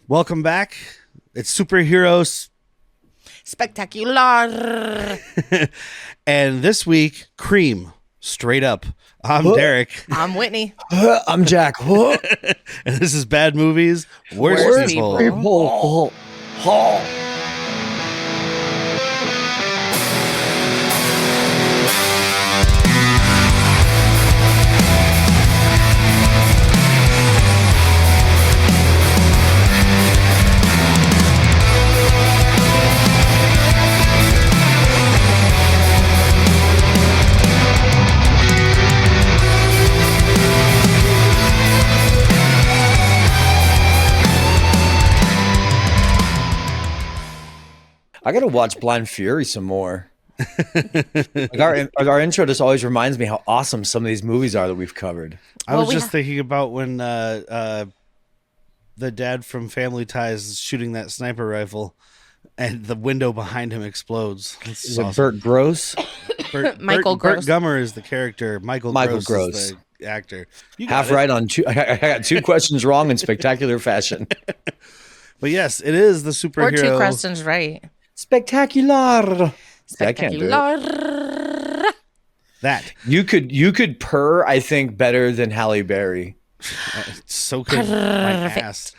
Welcome back. It's superheroes. Spectacular. And this week, Cream. Straight up. I'm Derrick. I'm Whitney. I'm Jack. And this is Bad Movies, Worst People. I gotta watch Blind Fury some more. Like our intro just always reminds me how awesome some of these movies are that we've covered. I was just thinking about when the dad from Family Ties is shooting that sniper rifle and the window behind him explodes. Is it Burt Gross? Michael Gross. Burt Gummer is the character. Michael Gross is the actor. Half right on two. I got two questions wrong in spectacular fashion. But yes, it is the superhero. Or two questions right. Spectacular. I can't do it. Spectacular. That. You could purr, I think, better than Halle Berry. So could my ass.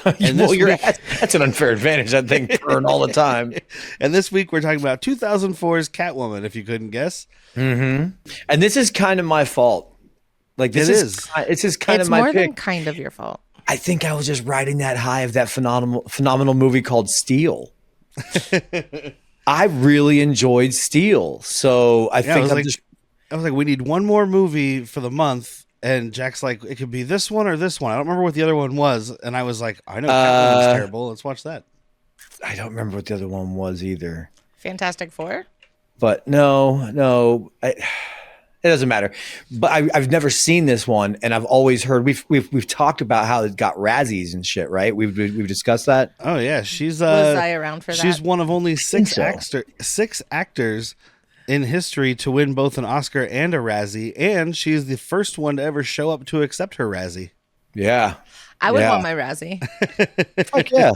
And well, that's an unfair advantage. I think purring all the time. And this week we're talking about 2004's Catwoman, if you couldn't guess. Mm-hmm. And this is kind of my fault. Like this is kind of my more pick. than kind of your fault. I think I was just riding that high of that phenomenal movie called Steel. I really enjoyed Steel, so I think I was like, we need one more movie for the month, and Jack's like, it could be this one or this one. I don't remember what the other one was, and I was like, I know Catwoman's terrible. Let's watch that. I don't remember what the other one was either. Fantastic Four? But no, it doesn't matter. But I've never seen this one, and I've always heard we've talked about how it got Razzies and shit, right? We've discussed that. Oh yeah, she's Was I around for that? She's one of only six so. actors in history to win both an Oscar and a Razzie, and she's the first one to ever show up to accept her Razzie. Yeah. I would want my Razzie. Fuck yeah.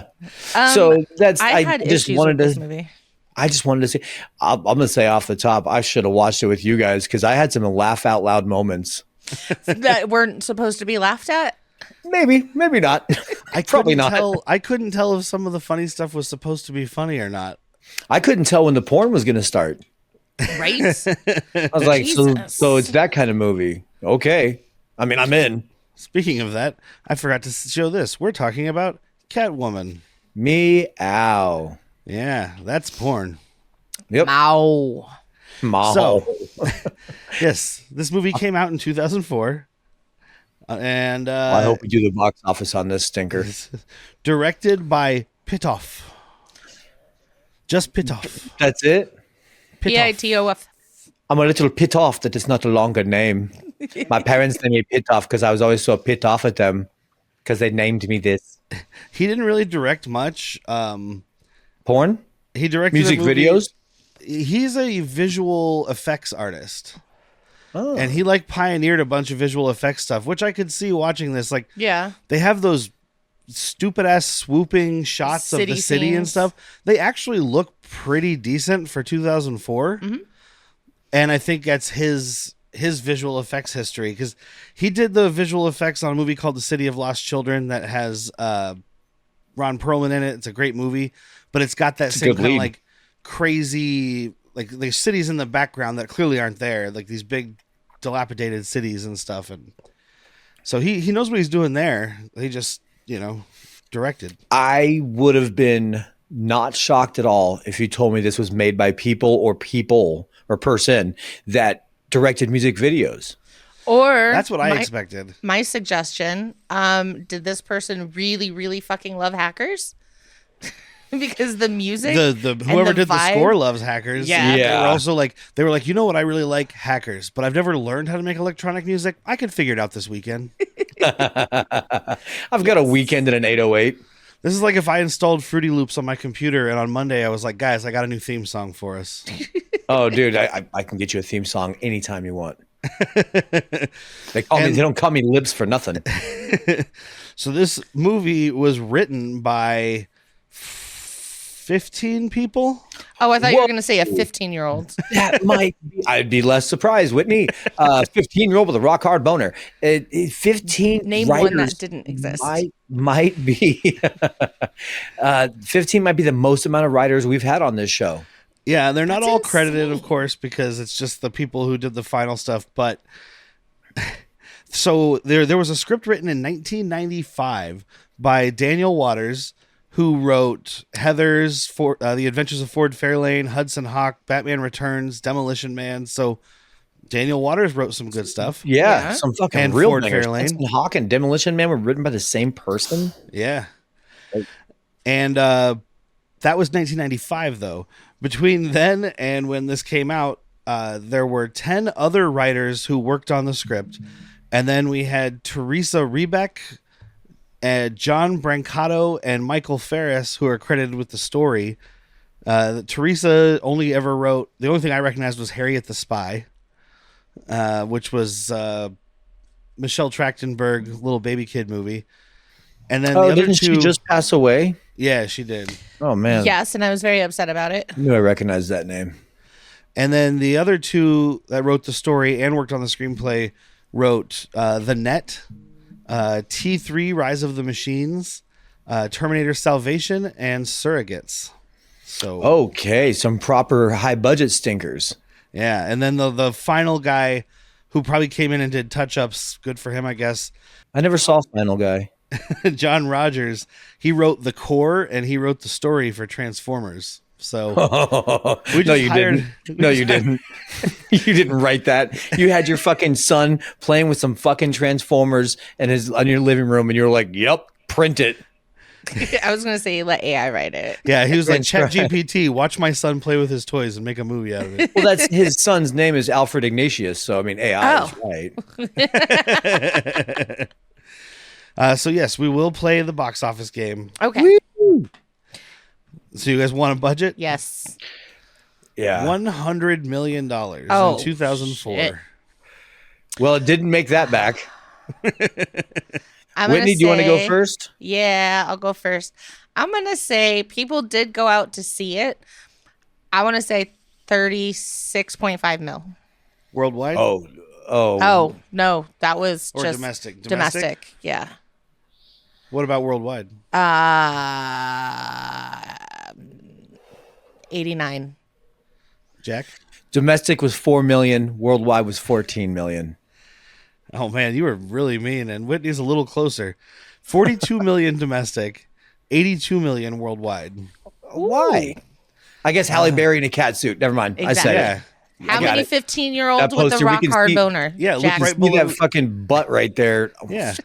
So that's I had just issues wanted with this to. movie. I just wanted to say, I'm going to say off the top, I should have watched it with you guys because I had some laugh out loud moments. That weren't supposed to be laughed at? Maybe not. Probably not. I couldn't tell if some of the funny stuff was supposed to be funny or not. I couldn't tell when the porn was going to start. Right? I was like, so it's that kind of movie. Okay. I mean, I'm in. Speaking of that, I forgot to show this. We're talking about Catwoman. Meow. Yeah, that's porn. Yep. Ow. So, yes, this movie came out in 2004. And I hope we do the box office on this stinker. Directed by Pitof. Just Pitof. That's it? Pitof. I'm a little pit off that it's not a longer name. My parents named me Pitof because I was always so pit off at them because they named me this. He didn't really direct much. Porn? He directed music videos. He's a visual effects artist. Oh. And he pioneered a bunch of visual effects stuff, which I could see watching this. Like, yeah, they have those stupid ass swooping shots of the city scenes and stuff. They actually look pretty decent for 2004. Mm-hmm. And I think that's his visual effects history, because he did the visual effects on a movie called The City of Lost Children that has Ron Perlman in it. It's a great movie. But it's got that same kind of like crazy, like there's cities in the background that clearly aren't there, like these big dilapidated cities and stuff. And so he knows what he's doing there. He just, directed. I would have been not shocked at all if you told me this was made by people or person that directed music videos. Or that's what I expected. My suggestion, did this person really, really fucking love Hackers? Because the music, whoever did the score loves Hackers. Yeah. They were also they were like, you know what, I really like Hackers, but I've never learned how to make electronic music. I could figure it out this weekend. I've got a weekend in an 808. This is like if I installed Fruity Loops on my computer and on Monday I was like, guys, I got a new theme song for us. Oh, dude, I can get you a theme song anytime you want. They call me. They don't call me Libs for nothing. So this movie was written by 15 people. Oh, I thought you were going to say a 15-year-old. That might be, I'd be less surprised, Whitney. 15-year-old with a rock hard boner. 15 Name writers one that didn't exist. might be 15 might be the most amount of writers we've had on this show. Yeah, they're not That's all credited, insane. of course, because it's just the people who did the final stuff. But so there was a script written in 1995 by Daniel Waters, who wrote Heathers, for The Adventures of Ford Fairlane, Hudson Hawk, Batman Returns, Demolition Man. So Daniel Waters wrote some good stuff. Yeah, Yeah. some fucking And real Ford bangers. Fairlane. Hudson Hawk and Demolition Man were written by the same person. Yeah. And that was 1995, though. Between then and when this came out, there were 10 other writers who worked on the script. And then we had Teresa Rebeck, John Brancato, and Michael Ferris, who are credited with the story. Teresa only ever wrote, the only thing I recognized was Harriet the Spy, which was Michelle Trachtenberg, little baby kid movie. And then the other didn't two, she just pass away? yeah, she did. Oh man, Yes, and I was very upset about it. I knew I recognized that name. And then the other two that wrote the story and worked on the screenplay wrote The Net, T3, Rise of the Machines, Terminator Salvation, and Surrogates. So Okay, some proper high budget stinkers. yeah, and then the final guy who probably came in and did touch-ups, good for him, I guess, I never saw Final Guy. John Rogers. He wrote the core and he wrote the story for Transformers. So we No, just you hired- didn't. No, you didn't. You didn't write that. You had your fucking son playing with some fucking Transformers and his on your living room, and you're like, "Yep, print it." I was going to say let AI write it. Yeah, he was like, That's right. ChatGPT, watch my son play with his toys and make a movie out of it. Well, that's his son's name is Alfred Ignatius, so I mean AI is right. So yes, we will play the box office game. Okay. So you guys want a budget? Yes. Yeah. $100 million Oh, in 2004. shit. Well, it didn't make that back. I'm Whitney, gonna do you want to go say- first? Yeah, I'll go first. I'm going to say people did go out to see it. I want to say 36.5 mil. Worldwide? Oh, no, that was Or just domestic? domestic. Yeah. What about worldwide? 89. Jack? Domestic was 4 million. Worldwide was 14 million. Oh man, you were really mean. And Whitney's a little closer. 42 million domestic, 82 million worldwide. Why? I guess Halle Berry in a cat suit. Never mind. I said Yeah. it. How I got many it. 15-year-olds That with poster, the we rock can hard see- boner? Yeah, look Jack? right See below. that fucking butt right there. Yeah.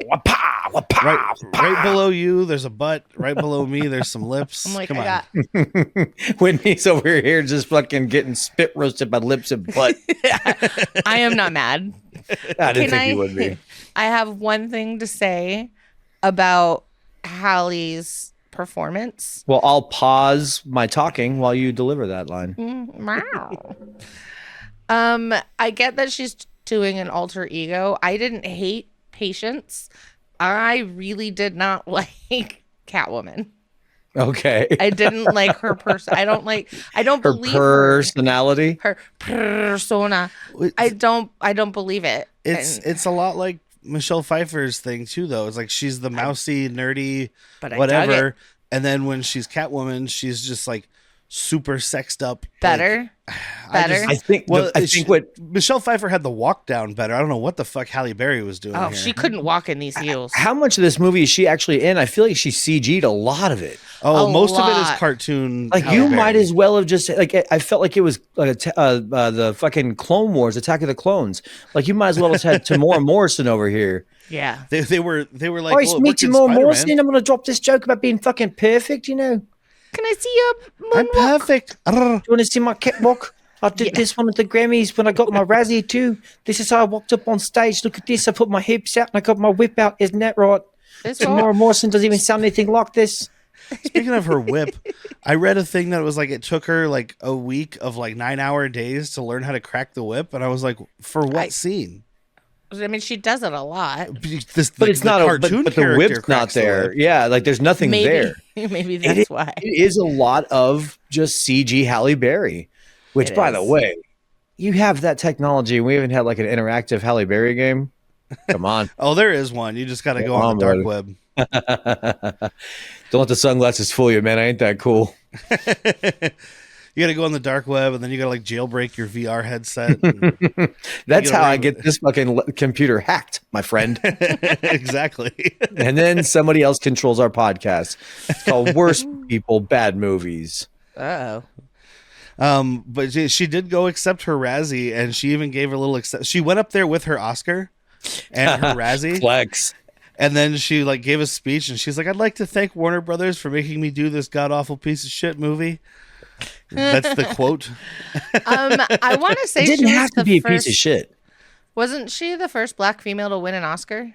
Wapa, wapa, Right below you, there's a butt. Right below me, there's some lips. I'm like, Come I on. got. Whitney's over here just fucking getting spit roasted by lips and butt. I am not mad. I didn't Can think you would be. I have one thing to say about Halle's performance. Well, I'll pause my talking while you deliver that line. Wow. I get that she's doing an alter ego. I didn't hate Patience. I really did not like Catwoman. Okay. I didn't like her person. I don't Her believe personality. her persona. I don't believe it. It's a lot like Michelle Pfeiffer's thing too, though. It's like she's the mousy, nerdy, But I dug whatever, it. and then when she's Catwoman, she's just like super sexed up. Better. Like, I think. well, I think what. Michelle Pfeiffer had the walk down better. I don't know what the fuck Halle Berry was doing. Oh, here. she couldn't walk in these heels. How much of this movie is she actually in? I feel like she CG'd a lot of it. Oh, A most of it lot. is cartoon. Like Halle you Berry. might as well have just like I felt like it was like the fucking Clone Wars, Attack of the Clones. Like you might as well have had Tamora Morrison over here. Yeah. They were like. Oh, it's well, me, look at Tamora Spider-Man. Morrison. I'm gonna drop this joke about being fucking perfect. You know, do Can I see your I'm perfect. Arr. you want to see my catwalk? I did this one at the Grammys when I got my Razzie too. This is how I walked up on stage. Look at this. I put my hips out and I got my whip out. Isn't that right? This one? Tamora Morrison doesn't even sound anything like this. Speaking of her whip, I read a thing that was like it took her like a week of like 9-hour days to learn how to crack the whip, and I was like, for what scene? I mean, she does it a lot. But it's not cartoon but the character whip's not cracks the there. whip. Yeah, like there's nothing there. Maybe that's why. It is a lot of just CG Halle Berry, which, by the way, you have that technology. We haven't had like an interactive Halle Berry game. Come on. Oh, there is one. You just got to go on the dark web. Don't let the sunglasses fool you, man. I ain't that cool. You got to go on the dark web, and then you got to like jailbreak your VR headset. That's how I get this fucking computer hacked, my friend. Exactly. And then somebody else controls our podcast. It's called Worst People, Bad Movies. Oh. But she did go accept her Razzie, and she even gave her a little she went up there with her Oscar and her Razzie. Flex. And then she like gave a speech, and she's like, "I'd like to thank Warner Brothers for making me do this god awful piece of shit movie." That's the quote. I want to say it didn't she have was to be a first, piece of shit. Wasn't she the first black female to win an Oscar?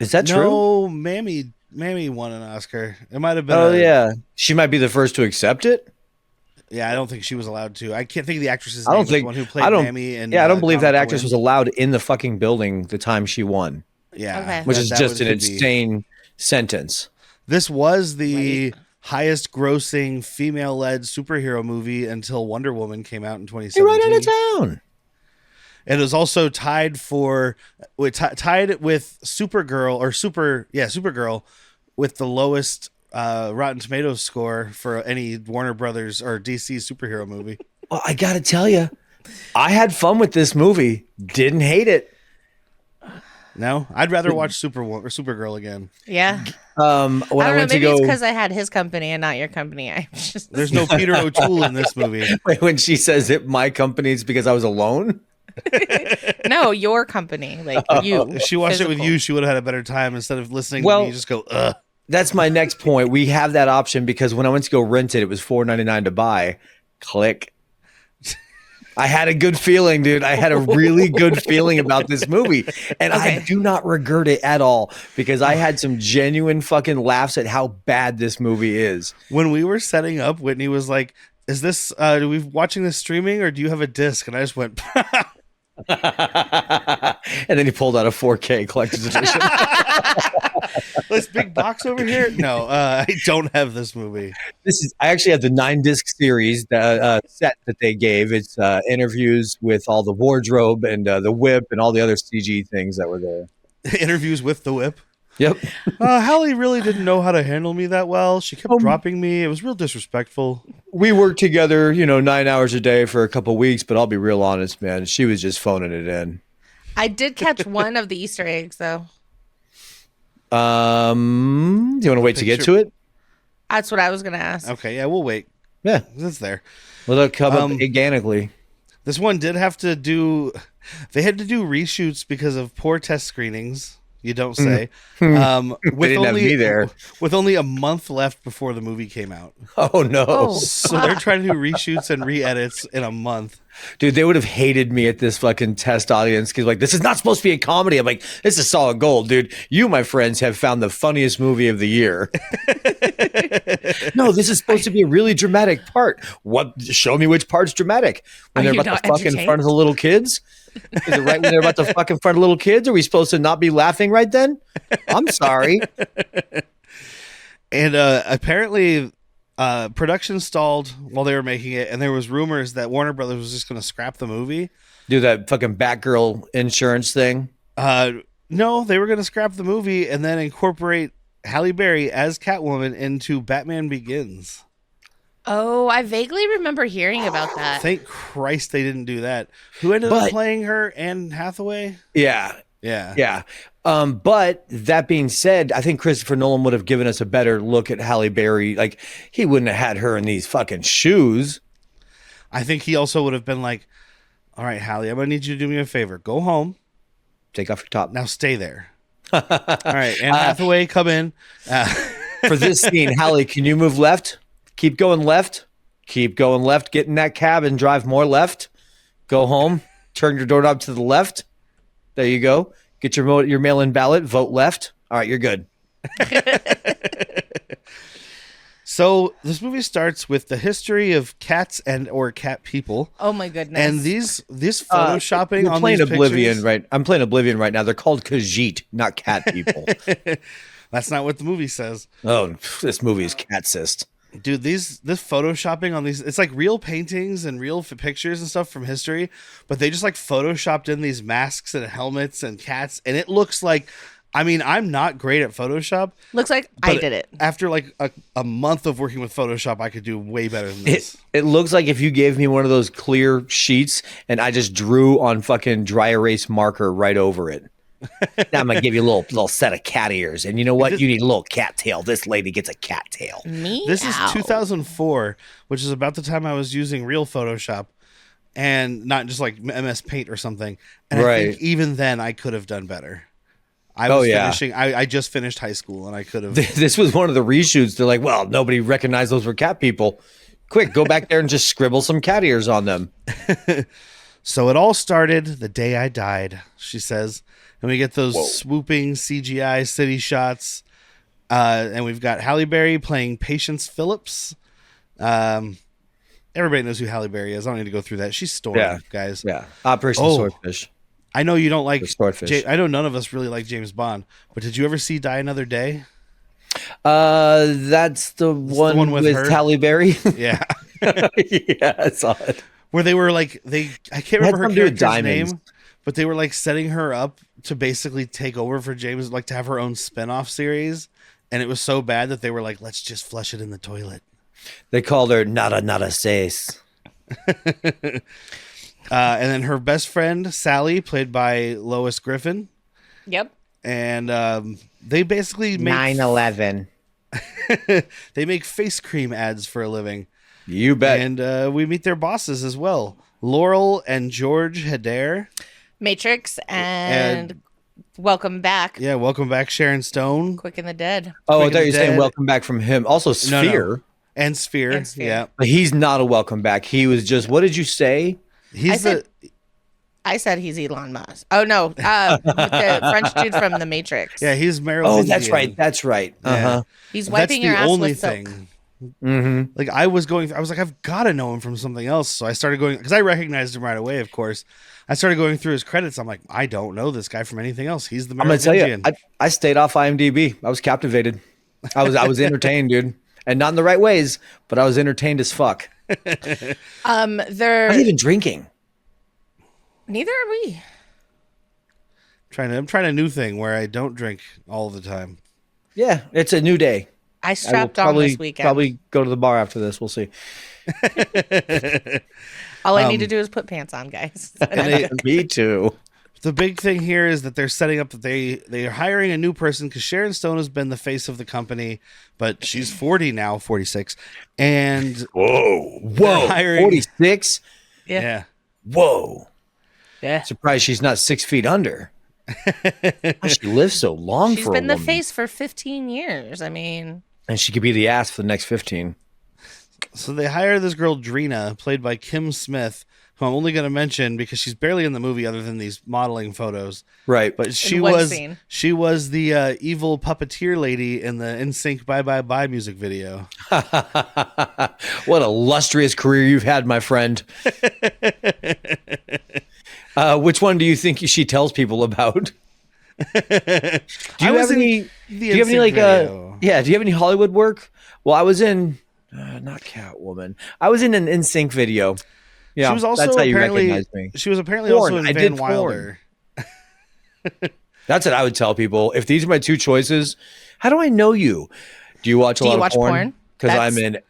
Is that true? No, Mammy won an Oscar. It might have been. Oh yeah, she might be the first to accept it. Yeah, I don't think she was allowed to. I can't think of the actress's I don't name. think the one who played Mammy. And I don't believe that actress was allowed in the fucking building the time she won. Yeah, okay. Which is just an insane sentence. This was the highest grossing female-led superhero movie until Wonder Woman came out in 2017. Right out of town. It was also tied with Supergirl with the lowest Rotten Tomatoes score for any Warner Brothers or DC superhero movie. Well, I gotta tell you, I had fun with this movie. Didn't hate it. No, I'd rather watch Supergirl again. Yeah. When I don't know. went Maybe to it's go, because I had his company and not your company. I just There's no Peter O'Toole in this movie. when she says it, my company, it's because I was alone. no, your company, like you. If she watched it with you, she would have had a better time instead of listening to me just go, ugh. That's my next point. We have that option because when I went to go rent it was $4.99 to buy. Click. I had a good feeling, dude. I had a really good feeling about this movie. And I do not regret it at all because I had some genuine fucking laughs at how bad this movie is. When we were setting up, Whitney was like, is this, are we watching this streaming or do you have a disc? And I just went, and then he pulled out a 4K collector's edition. This big box over here? No, I don't have this movie. I actually have the 9-disc series, the set that they gave. It's interviews with all the wardrobe and the whip and all the other CG things that were there. Interviews with the whip. Yep. Halle really didn't know how to handle me that well. She kept dropping me. It was real disrespectful. We worked together, 9 hours a day for a couple weeks, but I'll be real honest, man. She was just phoning it in. I did catch one of the Easter eggs, though. Do you want to wait to get to it? That's what I was going to ask. Okay, yeah, we'll wait. Yeah. It's there. Well, they'll come up organically. This one did have to do... They had to do reshoots because of poor test screenings. You don't say. They didn't have me there. With only a month left before the movie came out. Oh, no. So they're trying to do reshoots and re-edits in a month. Dude, they would have hated me at this fucking test audience because, like, this is not supposed to be a comedy. I'm like, this is solid gold, dude. You, my friends, have found the funniest movie of the year. No, this is supposed to be a really dramatic part. What? Show me which part's dramatic. When they're about to fuck in front of the little kids? Is it right when they're about to fuck in front of little kids? Are we supposed to not be laughing right then? I'm sorry. And apparently... production stalled while they were making it, and there was rumors that Warner Brothers was just going to scrap the movie. Do that fucking Batgirl insurance thing? No, they were going to scrap the movie and then incorporate Halle Berry as Catwoman into Batman Begins. Oh, I vaguely remember hearing about that. Thank Christ they didn't do that. Who ended up playing her? Anne Hathaway? Yeah. But that being said, I think Christopher Nolan would have given us a better look at Halle Berry. Like, he wouldn't have had her in these fucking shoes. I think he also would have been like, all right, Halle, I'm going to need you to do me a favor. Go home. Take off your top. Now stay there. All right, Anne Hathaway, come in. For this scene, Halle, can you move left? Keep going left. Keep going left. Get in that cab and drive more left. Go home. Turn your doorknob to the left. There you go. Get your mail-in ballot. Vote left. All right, you're good. So this movie starts with the history of cats and or cat people. Oh my goodness. And this photoshopping You're on playing these Oblivion, pictures, right? I'm playing Oblivion right now. They're called Khajiit, not cat people. that's not what the movie says. Oh, this movie is catsist. Dude, this photoshopping on these, it's like real paintings and real pictures and stuff from history, but they just like photoshopped in these masks and helmets and cats, and it looks like, I mean, I'm not great at Photoshop. Looks like I did it. After like a month of working with Photoshop, I could do way better than this. It looks like if you gave me one of those clear sheets and I just drew on fucking dry erase marker right over it. Now I'm gonna give you a little set of cat ears, and you know what? You need a little cat tail. This lady gets a cat tail. This is 2004, which is about the time I was using real Photoshop, and not just like MS Paint or something. And I think even then I could have done better. I just finished high school, and I could have. This was one of the reshoots. They're like, well, nobody recognized those were cat people. Quick, go back there and just scribble some cat ears on them. So it all started the day I died, she says. And we get those swooping CGI city shots. And we've got Halle Berry playing Patience Phillips. Everybody knows who Halle Berry is. I don't need to go through that. She's Storm, guys. Yeah. Operation Swordfish. I know you don't like Swordfish. I know none of us really like James Bond, but did you ever see Die Another Day? That's the one with Halle Berry. Yeah. Yeah, I saw it. Where they were like, I can't remember her character's name, but they were like setting her up to basically take over for James, like to have her own spinoff series. And it was so bad that they were like, let's just flush it in the toilet. They called her Nada Seis. And then her best friend, Sally, played by Lois Griffin. Yep. And they basically make 9/11. they make face cream ads for a living. You bet. And we meet their bosses as well. Laurel and George Hedare. Matrix and Welcome Back. Yeah, Welcome Back, Sharon Stone. Quick and the Dead. Oh, I thought you were saying Welcome Back from him. Also Sphere. No. And Sphere. Yeah. But he's not a Welcome Back. He was just, what did you say? I said he's Elon Musk. Oh, no. The French dude from The Matrix. Yeah, he's Merovingian. Oh, that's right. Yeah. He's wiping your ass with thing. soap. Mm-hmm. Like I was like, I've got to know him from something else. So I started going, because I recognized him right away, of course. I started going through his credits. I'm like, I don't know this guy from anything else. He's the Merovingian. I'm going to tell you, I stayed off IMDb. I was captivated. I was entertained, dude. And not in the right ways, but I was entertained as fuck. They're I'm not even drinking. Neither are we. I'm trying a new thing where I don't drink all the time. Yeah, it's a new day. I strapped on this weekend. Probably go to the bar after this. We'll see. All I need to do is put pants on, guys. Me too. The big thing here is that they're setting up that they are hiring a new person because Sharon Stone has been the face of the company, but she's 40 now, 46, and whoa, 46. Yeah. Whoa. Yeah. Surprised she's not 6 feet under. How she lived so long. She's been the face for 15 years. I mean, and she could be the ass for the next 15. So they hire this girl Drina, played by Kim Smith, who I'm only going to mention because she's barely in the movie other than these modeling photos. Right. But she was the evil puppeteer lady in the NSYNC Bye Bye Bye music video. What a illustrious career you've had, my friend. Which one do you think she tells people about? Do you have any Hollywood work? Well, I was in not Catwoman. I was in an NSYNC video. Yeah, she was also that's how you recognize me. She was apparently also in Van Wilder. That's what I would tell people. If these are my two choices, how do I know you? Do you watch a lot of porn? Because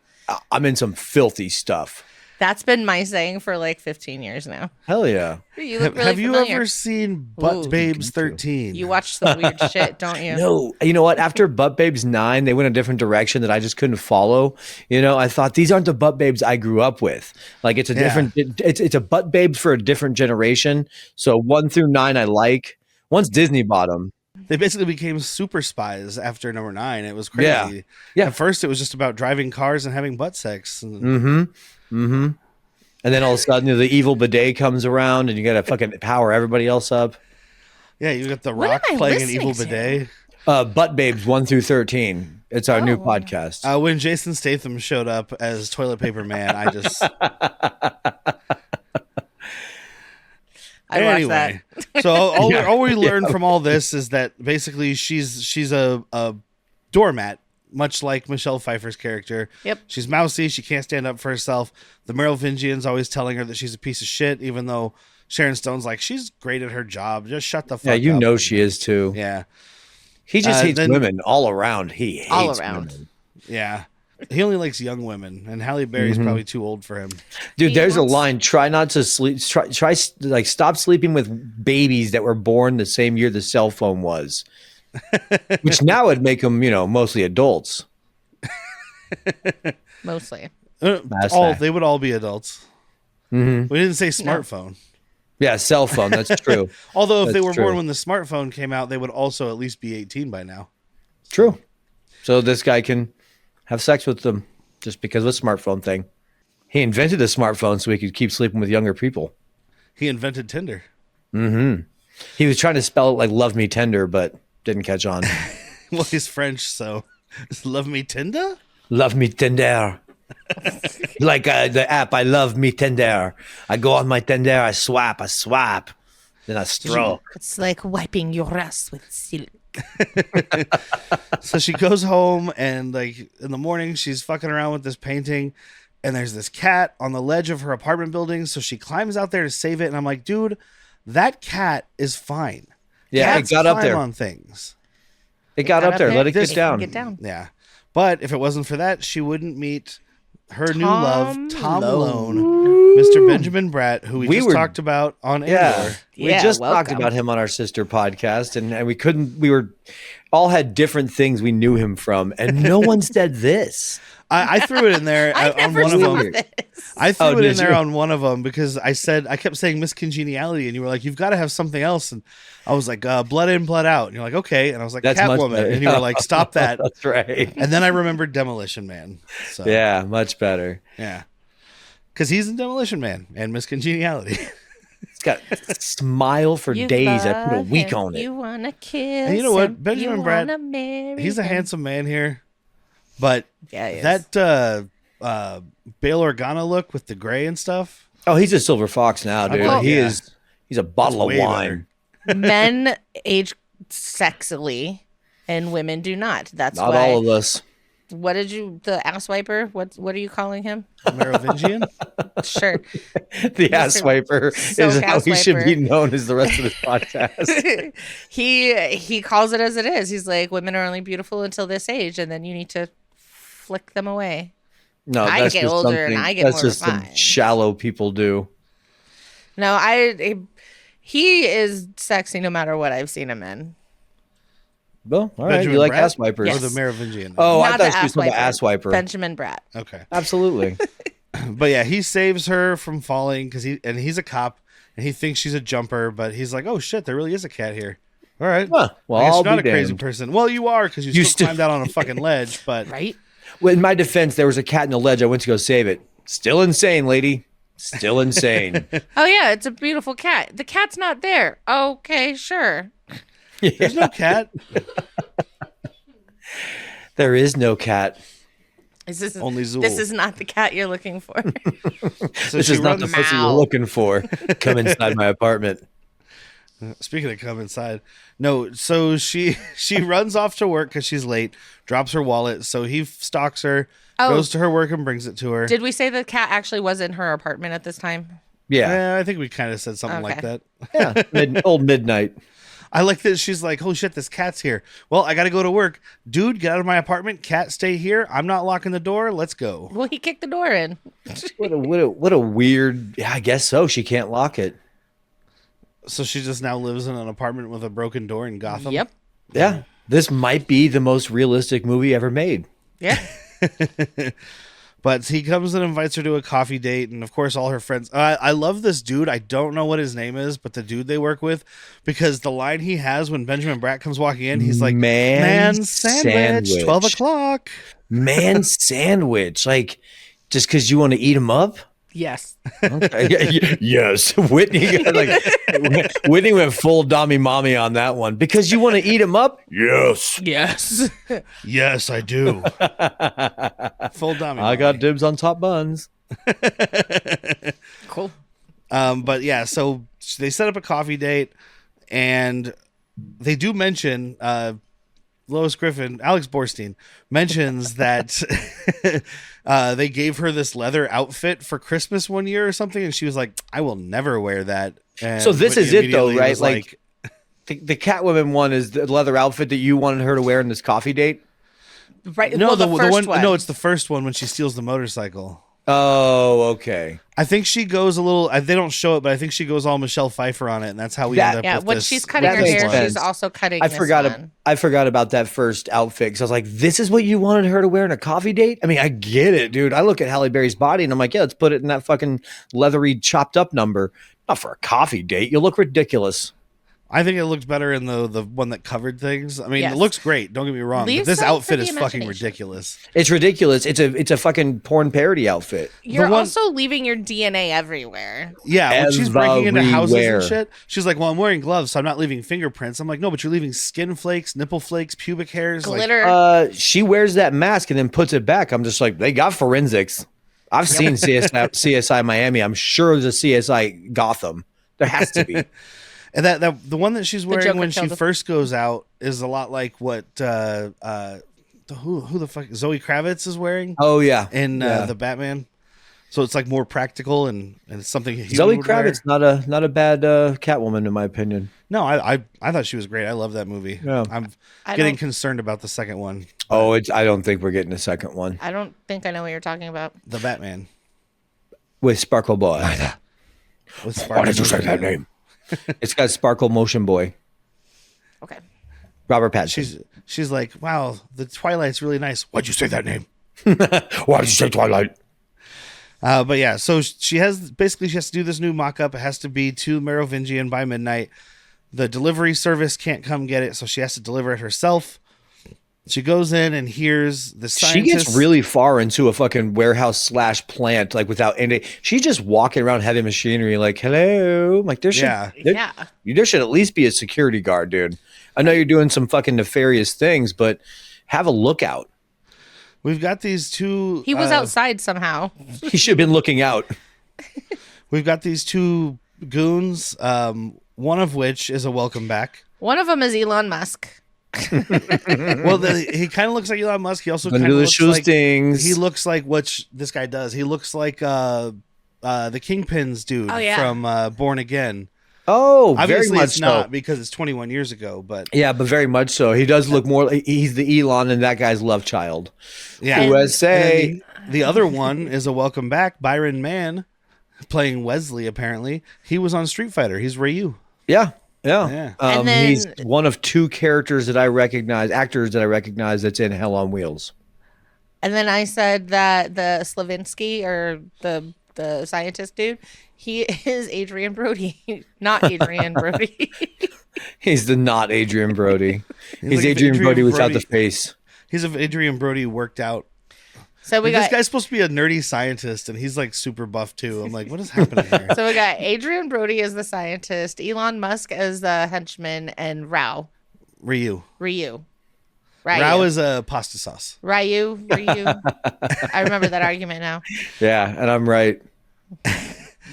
I'm in some filthy stuff. That's been my saying for like 15 years now. Hell yeah. You look really Have you familiar. ever seen Butt Babes 13? You watch some weird shit, don't you? No. You know what? After Butt Babes 9, they went a different direction that I just couldn't follow. You know, I thought these aren't the Butt Babes I grew up with. Like it's a different, it's a Butt Babes for a different generation. So 1 through 9 I like. One's Disney bottom. They basically became super spies after number 9. It was crazy. Yeah. At first, it was just about driving cars and having butt sex. And then all of a sudden, the evil bidet comes around, and you got to fucking power everybody else up. Yeah, you got The Rock playing an evil bidet. Butt Babes 1 through 13. It's our new Oh. podcast. When Jason Statham showed up as Toilet Paper Man, I just I watched that. So all we learn from all this is that basically she's a doormat, much like Michelle Pfeiffer's character. Yep. She's mousy. She can't stand up for herself. The Merovingian's always telling her that she's a piece of shit, even though Sharon Stone's like, she's great at her job. Just shut the fuck up. Yeah, you know she is too. Yeah. He just hates women all around. He hates All around. women. Yeah. He only likes young women, and Halle Berry's probably too old for him. Dude, He there's a wants- line. Try not to sleep. Try like stop sleeping with babies that were born the same year the cell phone was. Which now would make them, mostly adults. Mostly. They would all be adults. Mm-hmm. We didn't say smartphone. Yeah, cell phone. That's true. Although if they That's were true. born when the smartphone came out, they would also at least be 18 by now. True. So this guy can have sex with them just because of a smartphone thing. He invented a smartphone so he could keep sleeping with younger people. He invented Tinder. Mm-hmm. He was trying to spell it like "love me tender," but didn't catch on. Well, he's French, so love me Tinder? Love me tender. Like the app, I love me tender. I go on my tender, I swap, then I stroke. It's like wiping your ass with silk. So she goes home and like in the morning she's fucking around with this painting and there's this cat on the ledge of her apartment building. So she climbs out there to save it. And I'm like, dude, that cat is fine. Yeah, Cats it got up climb there. on things. It got up there. Let it get down. Get down. Yeah. But if it wasn't for that, she wouldn't meet her new love, Tom Lone, Mr. Benjamin Bratt, who we just talked about on Yeah. Andor. We just talked welcome. about him on our sister podcast, and we all had different things we knew him from, and no one said this. I threw it in there I on never one of saw them. this. I threw it did in there you? on one of them because I kept saying miscongeniality, and you were like, "You've got to have something else." And I was like, "Blood in, blood out." And you're like, "Okay." And I was like, That's much "Catwoman," better. and you were like, "Stop that." That's right. And then I remembered Demolition Man. So Yeah, much better. yeah, because he's in Demolition Man and miscongeniality. It's got smile for You days. I put a love week him. on it. You wanna kiss And you know what? him. Benjamin You Bratt, wanna marry He's a him. handsome man here, but Yeah, he is. that Bail Organa look with the gray and stuff. Oh, he's a silver fox now, dude. Well, He yeah. is. He's a bottle of way wine. Men age sexily and women do not. That's Not why. all of us. What did you, the ass wiper? What are you calling him? Merovingian. Sure. The ass wiper So is how ass he should be wiper. known as the rest of this podcast. he calls it as it is. He's like, women are only beautiful until this age, and then you need to flick them away. No, I that's get just older and something- I get that's more just some refined. shallow people do. No, he is sexy no matter what I've seen him in. Well, all right. Benjamin You like Bratt? ass wipers. Yes. Or the Merovingian. Oh, I Not thought the she was talking about ass wiper. Benjamin Bratt. Okay. Absolutely. But yeah, he saves her from falling because he's a cop and he thinks she's a jumper, but he's like, oh shit, there really is a cat here. All right. Huh. Well, I guess I'll you're not a be crazy damned. person. Well, you are because you still climbed out on a fucking ledge, but Right? Well, in my defense, there was a cat in the ledge. I went to go save it. Still insane, lady. Still insane. Oh yeah, it's a beautiful cat. The cat's not there. Okay, sure. there's no cat. There is no cat. This is Only Zool. This is not the cat you're looking for. So This she is not the runs- pussy you're Ow. looking for. Come inside my apartment. Speaking of come inside, no. So she runs off to work because she's late. Drops her wallet. So he stalks her. Oh. Goes to her work and brings it to her. Did we say the cat actually was in her apartment at this time? Yeah. I think we kind of said something like Okay. that. Yeah. Old midnight. I like that she's like, "Holy shit, this cat's here." Well, I got to go to work, dude. Get out of my apartment. Cat, stay here. I'm not locking the door. Let's go. Well, he kicked the door in. What a weird. Yeah, I guess so. She can't lock it. So she just now lives in an apartment with a broken door in Gotham. Yep. Yeah. This might be the most realistic movie ever made. Yeah. But he comes and invites her to a coffee date, and of course, all her friends. I love this dude. I don't know what his name is, but the dude they work with, because the line he has when Benjamin Bratt comes walking in, he's like, Man sandwich, sandwich. 12 o'clock." Man sandwich. Like, just because you want to eat them up? Yes. Okay. Yes. Whitney Whitney went full Dommy Mommy on that one. Because you want to eat him up? Yes. Yes. Yes, I do. Full dummy. I got dibs on top buns. Cool. But yeah, so they set up a coffee date, and they do mention Lois Griffin, Alex Borstein mentions that they gave her this leather outfit for Christmas one year or something, and she was like, "I will never wear that." And So this Whitney is it though, immediately right? was Like the Catwoman one is the leather outfit that you wanted her to wear in this coffee date. Right. no, well, the first one. No, it's the first one when she steals the motorcycle. Oh, okay. I think she goes a little. They don't show it, but I think she goes all Michelle Pfeiffer on it, and that's how we end up. Yeah, with when this, she's cutting that her makes hair, sense. she's also cutting. I this forgot. one. I forgot about that first outfit because I was like, "This is what you wanted her to wear in a coffee date." I mean, I get it, dude. I look at Halle Berry's body and I'm like, "Yeah, let's put it in that fucking leathery, chopped up number." Not for a coffee date. You look ridiculous. I think it looked better in the one that covered things. I mean, Yes. It looks great. Don't get me wrong. Leave But this some for outfit the is fucking imagination. ridiculous. It's ridiculous. It's a fucking porn parody outfit. You're one- also leaving your DNA everywhere. Yeah, when she's breaking into houses Everywhere. and shit, she's like, "Well, I'm wearing gloves, so I'm not leaving fingerprints." I'm like, "No, but you're leaving skin flakes, nipple flakes, pubic hairs." Like, Glitter. She wears that mask and then puts it back. I'm just like, they got forensics. I've seen CSI Miami. I'm sure there's a CSI Gotham. There has to be. and that the one that she's wearing Joker when she killed him. first goes out is a lot like what who the fuck Zoe Kravitz is wearing Oh yeah. in Yeah. the Batman. So it's like more practical and it's something a human Zoe would wear. Kravitz, not a bad Catwoman in my opinion. No, I thought she was great. I love that movie. Yeah. I'm I getting don't- concerned about the second one, Oh, I don't think we're getting a second one I don't think I know what you're talking about. the Batman. with Sparkle Boy. With Why did you say that name? It's got Sparkle Motion Boy, Okay. Robert Pattinson. She's like, "Wow, the Twilight's really nice." Why'd you say that name? Why did you say Twilight? But yeah, so she has to do this new mock-up. It has to be to Merovingian by midnight. The delivery service can't come get it, so she has to deliver it herself. She goes in and hears the She scientist. gets really far into a fucking warehouse / plant, like without any. She's just walking around heavy machinery, like, hello. Like, there should, Yeah. Yeah. there should at least be a security guard, dude. I know you're doing some fucking nefarious things, but have a lookout. We've got these two. He was outside somehow. He should have been looking out. We've got these two goons. One of which is a welcome back. One of them is Elon Musk. Well, he kind of looks like Elon Musk. He also Gonna kind do of the looks shoe like stings. he looks like what this guy does. He looks like the Kingpin's dude Oh, yeah. from Born Again. Oh, Obviously, very much it's not so. because it's 21 years ago, but Yeah, but very much so. He does look more. He's the Elon and that guy's love child. yeah. USA. And then the other one is a welcome back, Byron Mann, playing Wesley. Apparently, he was on Street Fighter. He's Ryu. Yeah. Yeah. Yeah. And then- He's one of two characters that I recognize, actors that I recognize that's in Hell on Wheels. And then I said that the Slavinsky or the scientist dude, he is Adrian Brody, not Adrian Brody. He's the not Adrian Brody. He's like Adrian Brody without Brody. the face. He's of Adrian Brody worked out. So we This got guy's supposed to be a nerdy scientist, and he's like super buff too. I'm like, what is happening here? so we got Adrian Brody as the scientist, Elon Musk as the henchman, and Ryu. Ryu. Rao is a pasta sauce. Ryu. I remember that argument now. Yeah, and I'm right.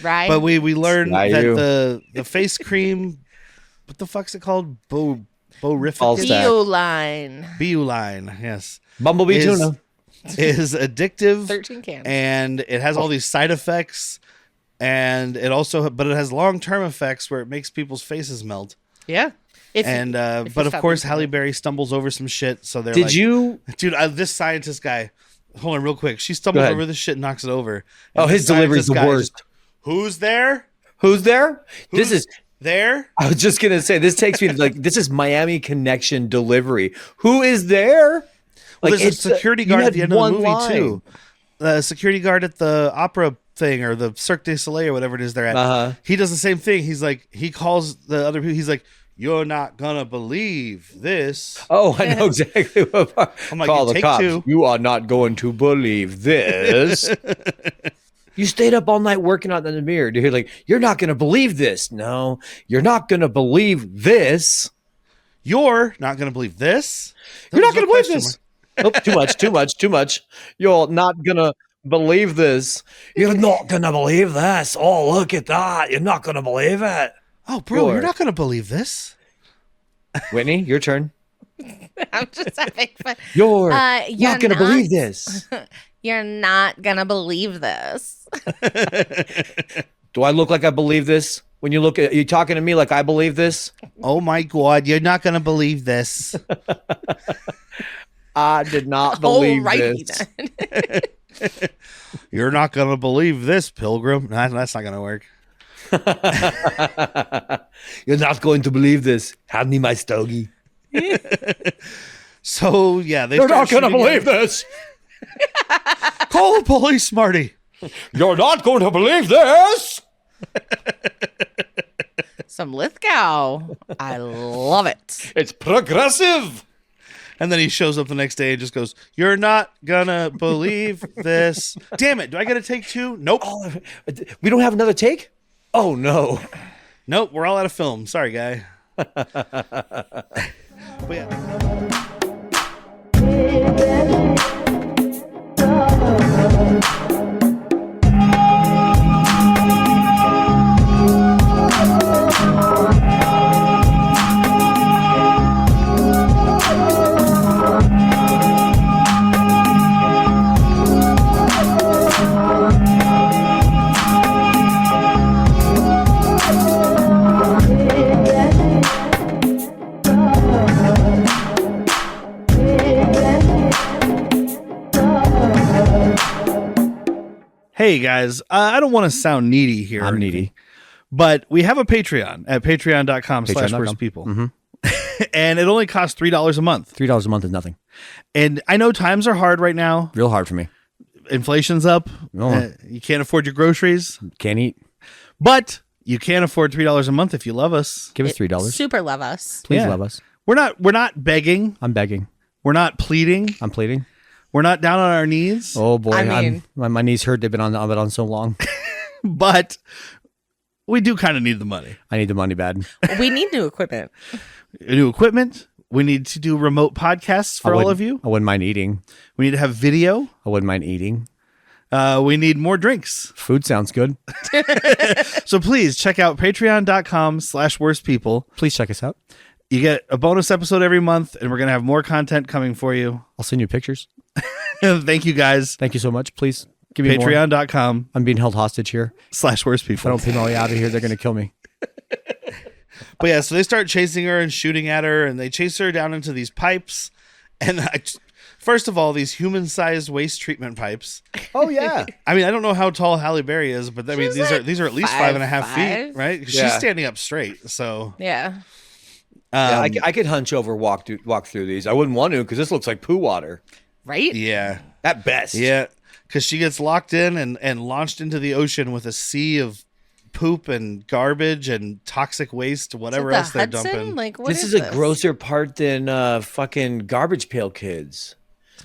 Right. But we learned Ryu. that the face cream, what the fuck's it called? False Borificus? stack. Line. Beuline, yes. Bumblebee Is- tuna. Is addictive 13 cans. and it has all these side effects, and it has long-term effects where it makes people's faces melt. Yeah. If But you of stop course, using Halle it. Berry stumbles over some shit. So they're Did like, you? dude, this scientist guy. Hold on, real quick. She stumbles ahead. over this shit, and knocks it over. Oh, And his the delivery's the scientist guy worst. just, Who's there? Who's there? This Who's is. there. I was just gonna say this takes me to like this is Miami Connection delivery. Who is there? Well, there's a it's, security you guard at had the end of the one movie line. too. The security guard at the opera thing or the Cirque du Soleil or whatever it is they're at. Uh-huh. He does the same thing. He's like, he calls the other people. He's like, "You're not gonna believe this." Oh, I know exactly what. I'm like, Call you the take cops. two. You are not going to believe this. You stayed up all night working on the mirror, dude. Like, you're not going to believe this. No, you're not going to believe this. You're not going to believe this. You're not going to believe this. Oh, too much. You're not going to believe this. You're not going to believe this. Oh, look at that. You're not going to believe it. Oh, bro, you're not going to believe this. Whitney, your turn. I'm just having fun. You're not going to believe this. You're not going to believe this. Do I look like I believe this? When you look at you talking to me like I believe this? Oh my God, you're not going to believe this. I did not believe Alrighty this. You're not going to believe this, Pilgrim. Nah, that's not going to work. You're not going to believe this. Hand me my stogie. So, yeah. You're not going to believe this. Call the police, Smarty. You're not going to believe this. Some Lithgow. I love it. It's progressive. And then he shows up the next day and just goes, you're not gonna believe this. Damn it. Do I get to take two? Nope. Oh, we don't have another take? Oh, no. Nope. We're all out of film. Sorry, guy. But yeah. Hey guys, I don't want to sound needy here. I'm needy. But we have a Patreon at patreon.com/worstpeople. Mm-hmm. And it only costs $3 a month. $3 a month is nothing. And I know times are hard right now. Real hard for me. Inflation's up. Oh. You can't afford your groceries. Can't eat. But you can afford $3 a month if you love us. Give us $3. Super love us. Please love us. We're not begging. I'm begging. We're not pleading. I'm pleading. We're not down on our knees. Oh boy, I mean, my knees hurt. They've been on so long. But we do kind of need the money. I need the money bad. We need new equipment. New equipment. We need to do remote podcasts for all of you. I wouldn't mind eating. We need to have video. I wouldn't mind eating. We need more drinks. Food sounds good. So please check out patreon.com/worstpeople. Please check us out. You get a bonus episode every month, and we're going to have more content coming for you. I'll send you pictures. Thank you guys. Thank you so much. Please give me more. Patreon.com. I'm being held hostage here. /worstpeople. If I don't pay my way out of here, they're going to kill me. But yeah, so they start chasing her and shooting at her, and they chase her down into these pipes. And first of all, these human-sized waste treatment pipes. Oh yeah. I mean, I don't know how tall Halle Berry is, but I mean, these are at least 5.5 feet, right? 'Cause she's standing up straight. So Yeah. I could hunch over, walk through these. I wouldn't want to because this looks like poo water. Right? yeah, At best. yeah, because she gets locked in and launched into the ocean with a sea of poop and garbage and toxic waste, whatever Is it else the they're Hudson? dumping. Like, what This is a grosser part than fucking Garbage Pail Kids.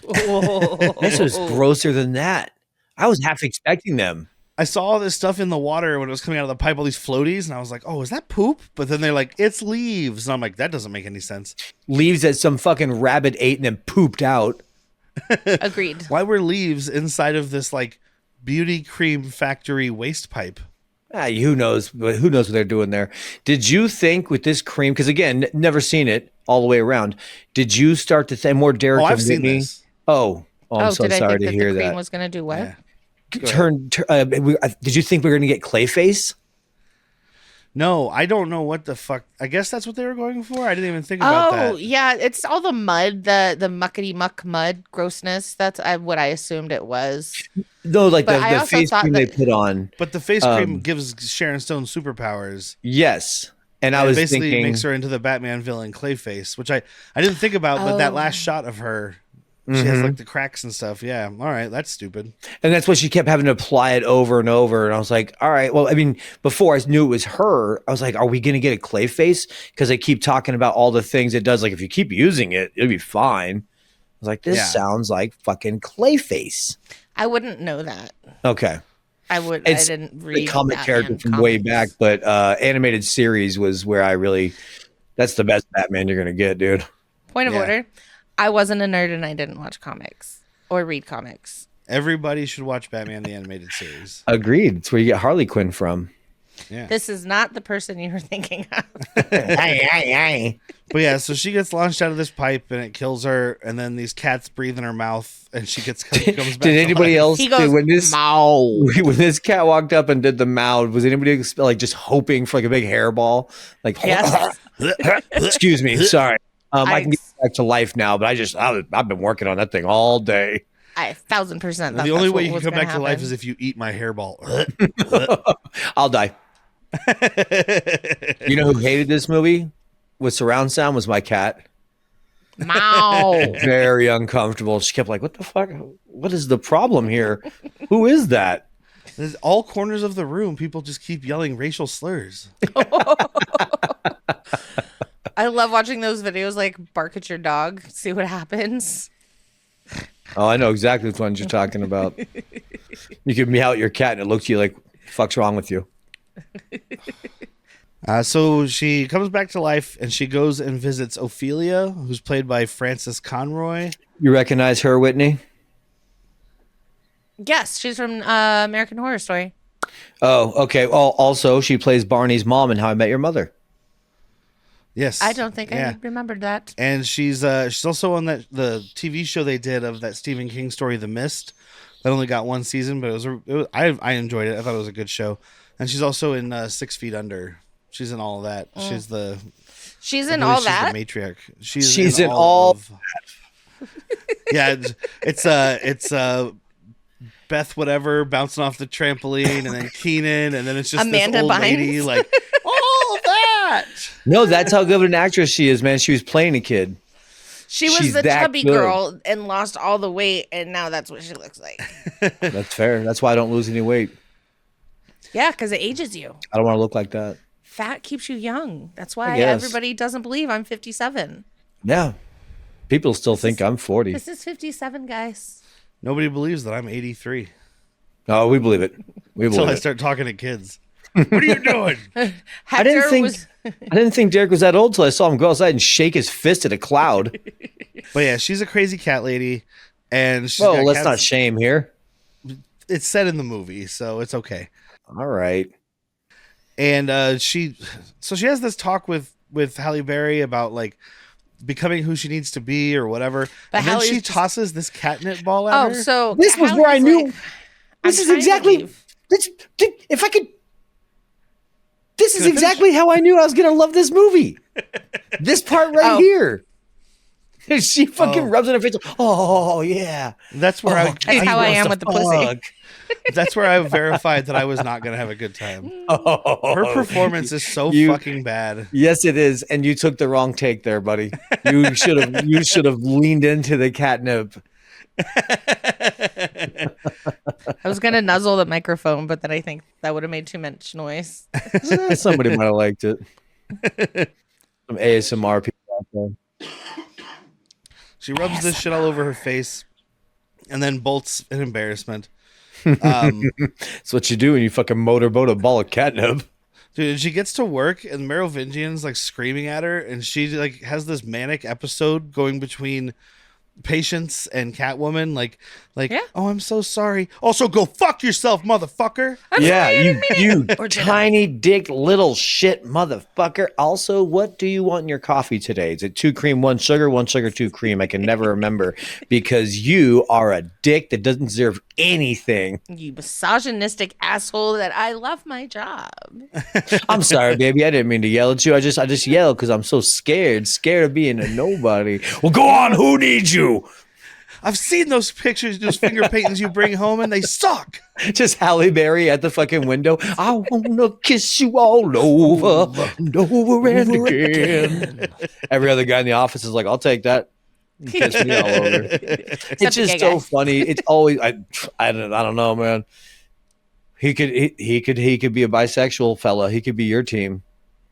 This was grosser than that. I was half expecting them. I saw all this stuff in the water when it was coming out of the pipe, all these floaties, and I was like, oh, is that poop? But then they're like, it's leaves. And I'm like, that doesn't make any sense. Leaves that some fucking rabbit ate and then pooped out. Agreed. Why were leaves inside of this like beauty cream factory waste pipe? Who knows? Who knows what they're doing there? Did you think with this cream? Because again, never seen it all the way around. Did you start to think more Derrick? Oh, I've and seen Whitney? this. Oh, I'm so did I sorry think to hear the cream that. was going to do what? Yeah. Did you think we were going to get Clayface? No, I don't know what the fuck. I guess that's what they were going for. I didn't even think about that. Oh, yeah. It's all the mud, the muckety muck mud grossness. That's what I assumed it was. No, like But I the also face thought cream they that- put on. But the face cream gives Sharon Stone superpowers. Yes. And I And was basically thinking, makes her into the Batman villain Clayface, which I didn't think about, but that last shot of her, she has like the cracks and stuff. Yeah, all right, that's stupid. and that's what she kept having to apply it over and over. And I was like, all right, well, I mean, before I knew it was her, I was like, are we going to get a Clayface? Because they keep talking about all the things it does. Like, if you keep using it, it'll be fine. I was like, this Yeah. sounds like fucking Clayface. I wouldn't know that. Okay. I It's didn't the read comic character Batman from way comics. back, but animated series was where I really. That's the best Batman you're gonna get, dude. Point of Yeah. order. I wasn't a nerd and I didn't watch comics or read comics. Everybody should watch Batman the Animated Series. Agreed. It's where you get Harley Quinn from. Yeah. This is not the person you were thinking of. But yeah, so she gets launched out of this pipe and it kills her, and then these cats breathe in her mouth and she comes back. Did anybody to life. else He goes, when this Mow. when this cat walked up and did the mouth? Was anybody like just hoping for like a big hairball? Like, Yes. excuse me, sorry. I can get I- back to life now, but I've been working on that thing all day. I 1000%. The only way you can come back to life is if you eat my hairball. I'll die. You know who hated this movie with surround sound was my cat. Mow. Very uncomfortable. She kept like, "What the fuck? What is the problem here? Who is that?" There's all corners of the room. People just keep yelling racial slurs. I love watching those videos like bark at your dog, see what happens. Oh, I know exactly which ones you're talking about. You could meow at your cat and it looks at you like, "Fuck's wrong with you?" So she comes back to life and she goes and visits Ophelia, who's played by Frances Conroy. You recognize her, Whitney? Yes, she's from American Horror Story. Oh, okay. Well, also she plays Barney's mom in How I Met Your Mother. Yes, I don't think yeah. I remembered that. And she's also on the TV show they did of that Stephen King story, The Mist. That only got one season, but I enjoyed it. I thought it was a good show. And she's also in 6 Feet Under. She's in all of that. She's in all that. the matriarch. She's in all of, yeah, it's Beth whatever bouncing off the trampoline, and then Keenan, and then it's just Amanda this old Bynes. lady like all of that. No, that's how good of an actress she is, man. She was playing a kid. She was She's the that chubby good. girl and lost all the weight, and now that's what she looks like. That's fair. That's why I don't lose any weight. Yeah, because it ages you. I don't want to look like that. Fat keeps you young. That's why guess. everybody doesn't believe I'm 57. Yeah. People still think I'm 40. This is 57, guys. Nobody believes that I'm 83 Oh, we believe it. We until believe I it. start talking to kids. What are you doing? I didn't think Derrick was that old till I saw him go outside and shake his fist at a cloud. But yeah, she's a crazy cat lady, and she's Well, got let's cats. not shame here. It's said in the movie, so it's okay. All right. And she has this talk with Halle Berry about like becoming who she needs to be or whatever. But And then Halle's she just- tosses this catnip ball at Oh, her. so This was where I Hallie's knew- like, This I'm is trying to exactly leave. this. If I could, this is Can I finish? exactly how I knew I was gonna love this movie. This part right Oh. here. She fucking Oh. rubs it in her face. Oh yeah. That's where Oh, That's how I am with the pussy. that's where I verified that I was not gonna have a good time. Oh, Her performance is so You- fucking bad. Yes, it is, and you took the wrong take there, buddy. You should have leaned into the catnip. I was going to nuzzle the microphone, but then I think that would have made too much noise. Somebody might have liked it. Some ASMR people out there. She rubs this shit all over her face and then bolts in embarrassment. That's what you do when you fucking motorboat a ball of catnip. Dude, she gets to work and Merovingian's like screaming at her, and she like has this manic episode going between Patience and Catwoman, like Yeah. oh, I'm so sorry. Also, go fuck yourself, motherfucker. Yeah, you Or did I? tiny dick little shit motherfucker. Also, what do you want in your coffee today? Is it 2 cream, 1 sugar, 1 sugar, 2 cream? I can never remember because you are a dick that doesn't deserve anything. You misogynistic asshole that I love my job. I'm sorry, baby. I didn't mean to yell at you. I just yelled because I'm so scared of being a nobody. Well, go on. Who needs you? I've seen those pictures, those finger paintings you bring home, and they suck. Just Halle Berry at the fucking window. I wanna kiss you all over and over and again. Every other guy in the office is like, I'll take that. Kiss me all over. It's the just gay so guy. funny. It's always I don't know, man. He could be a bisexual fella. He could be your team.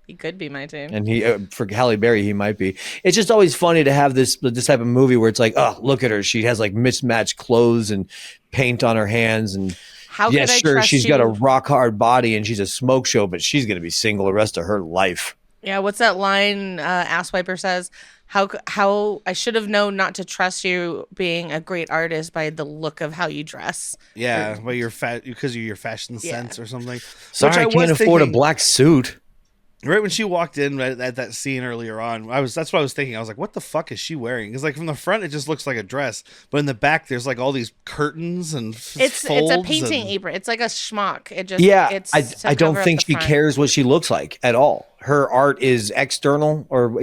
He could be my team. And he for Halle Berry, he might be. It's just always funny to have this type of movie where it's like, oh, look at her. She has like mismatched clothes and paint on her hands, and How Yeah, could I sure. trust She's you? got a rock hard body and she's a smoke show, but she's going to be single the rest of her life. Yeah, what's that line Ass Wiper says? How I should have known not to trust you being a great artist by the look of how you dress. Yeah, well, you're fat because of your fashion Yeah. sense or something. Sorry, I can't afford a black suit. Right when she walked in at that scene earlier on, that's what I was thinking. I was like, what the fuck is she wearing? Because like from the front, it just looks like a dress, but in the back, there's like all these curtains and It's a painting and... apron. It's like a schmuck. It just it's I don't think she cares what she looks like at all. Her art is external, or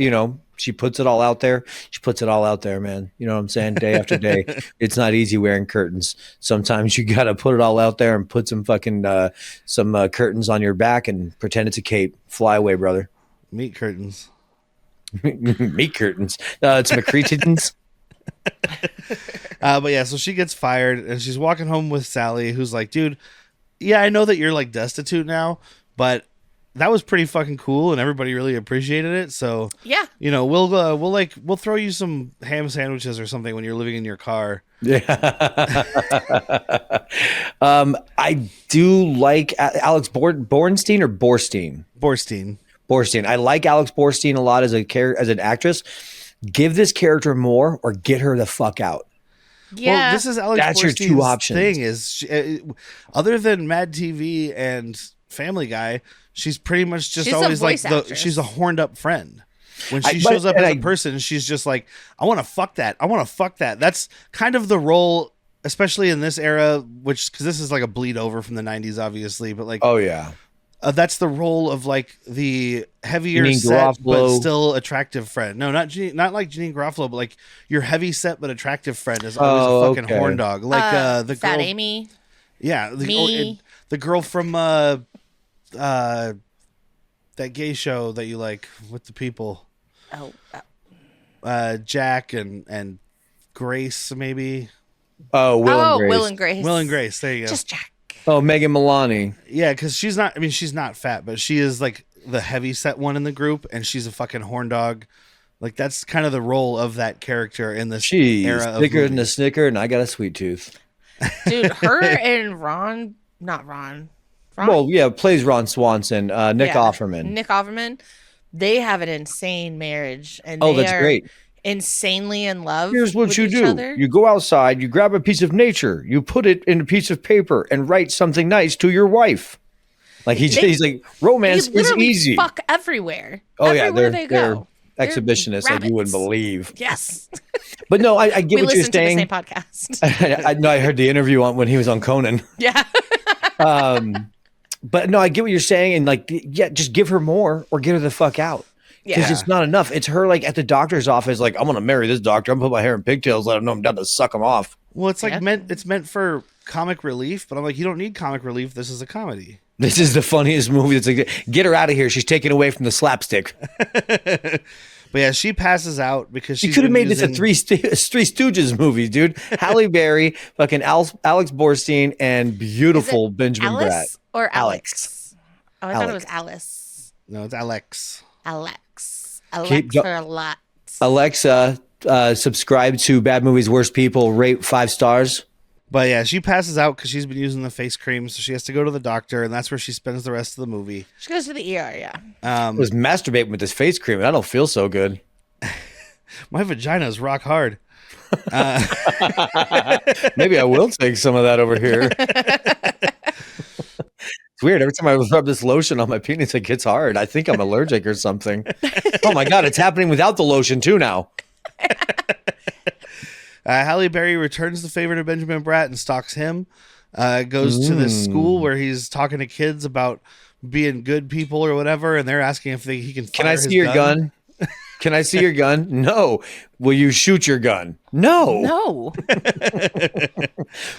she puts it all out there. She puts it all out there, man. You know what I'm saying? Day after day. It's not easy wearing curtains. Sometimes you got to put it all out there and put some fucking curtains on your back and pretend it's a cape. Fly away, brother. Meat curtains. Meat curtains. It's McCreations. But yeah, so she gets fired and she's walking home with Sally, who's like, dude, yeah, I know that you're like destitute now, but that was pretty fucking cool and everybody really appreciated it. So yeah, we'll throw you some ham sandwiches or something when you're living in your car. Yeah. I do like Alex Bornstein or Borstein. Borstein. I like Alex Borstein a lot as an actress. Give this character more or get her the fuck out. Yeah, well, this is Alex That's Borstein's your two options. Thing is, other than Mad TV and Family Guy, she's pretty much just always like she's a horned up friend. When she shows up as a person, she's just like, I want to fuck that. I want to fuck that. That's kind of the role, especially in this era, because this is like a bleed over from the 90s, obviously. But like, oh yeah, that's the role of like the heavier set but still attractive friend. No, not like Janine Garofalo, but like your heavy set but attractive friend is always a fucking horn dog. Like the Fat girl, Amy. Yeah, the girl from that gay show that you like with the people. Jack and Grace, maybe. Oh, Will and Grace. Will and Grace. There you go. Just Jack. Oh, Megan Mullally. Yeah, because she's not. I mean, she's not fat, but she is like the heavy set one in the group, and she's a fucking horn dog. Like that's kind of the role of that character in this era. Thicker than a Snicker, and I got a sweet tooth. Dude, her and not Ron. Well, yeah, plays Ron Swanson. Nick Offerman. They have an insane marriage, and that's great. Insanely in love. Here's what you do: other. you go outside, you grab a piece of nature, you put it in a piece of paper, and write something nice to your wife. Like he's like, romance is easy. Fuck everywhere. Oh everywhere yeah, they go. They're exhibitionists like you wouldn't believe. Yes. But no, I get what you're saying. We listen to the same I podcast. I heard the interview when he was on Conan. Yeah. But no, I get what you're saying, and like, yeah, just give her more or get her the fuck out. Because it's not enough. It's her like at the doctor's office, like, I'm gonna marry this doctor. I'm gonna put my hair in pigtails, let him know I'm down to suck him off. Well, it's like it's meant for comic relief, but I'm like, you don't need comic relief. This is a comedy. This is the funniest movie. That's like, get her out of here. She's taken away from the slapstick. But yeah, she passes out because she could have made this a Three Stooges movie, dude. Halle Berry, fucking Alex Borstein, and beautiful Benjamin Bratt. Or Alex? Oh, I thought it was Alice. No, it's Alex. Alexa a lot. Alexa, subscribe to Bad Movies Worst People, rate 5 stars. But yeah, she passes out because she's been using the face cream, so she has to go to the doctor, and that's where she spends the rest of the movie. She goes to the ER, yeah. I was masturbating with this face cream, and I don't feel so good. My vagina is rock hard. Maybe I will take some of that over here. It's weird. Every time I rub this lotion on my penis, it gets hard. I think I'm allergic or something. Oh my God, it's happening without the lotion too now. Halle Berry returns the favor to Benjamin Bratt and stalks him. Goes to this school where he's talking to kids about being good people or whatever, and they're asking if he can fire Can I see your gun? Can I see your gun? No. Will you shoot your gun? No.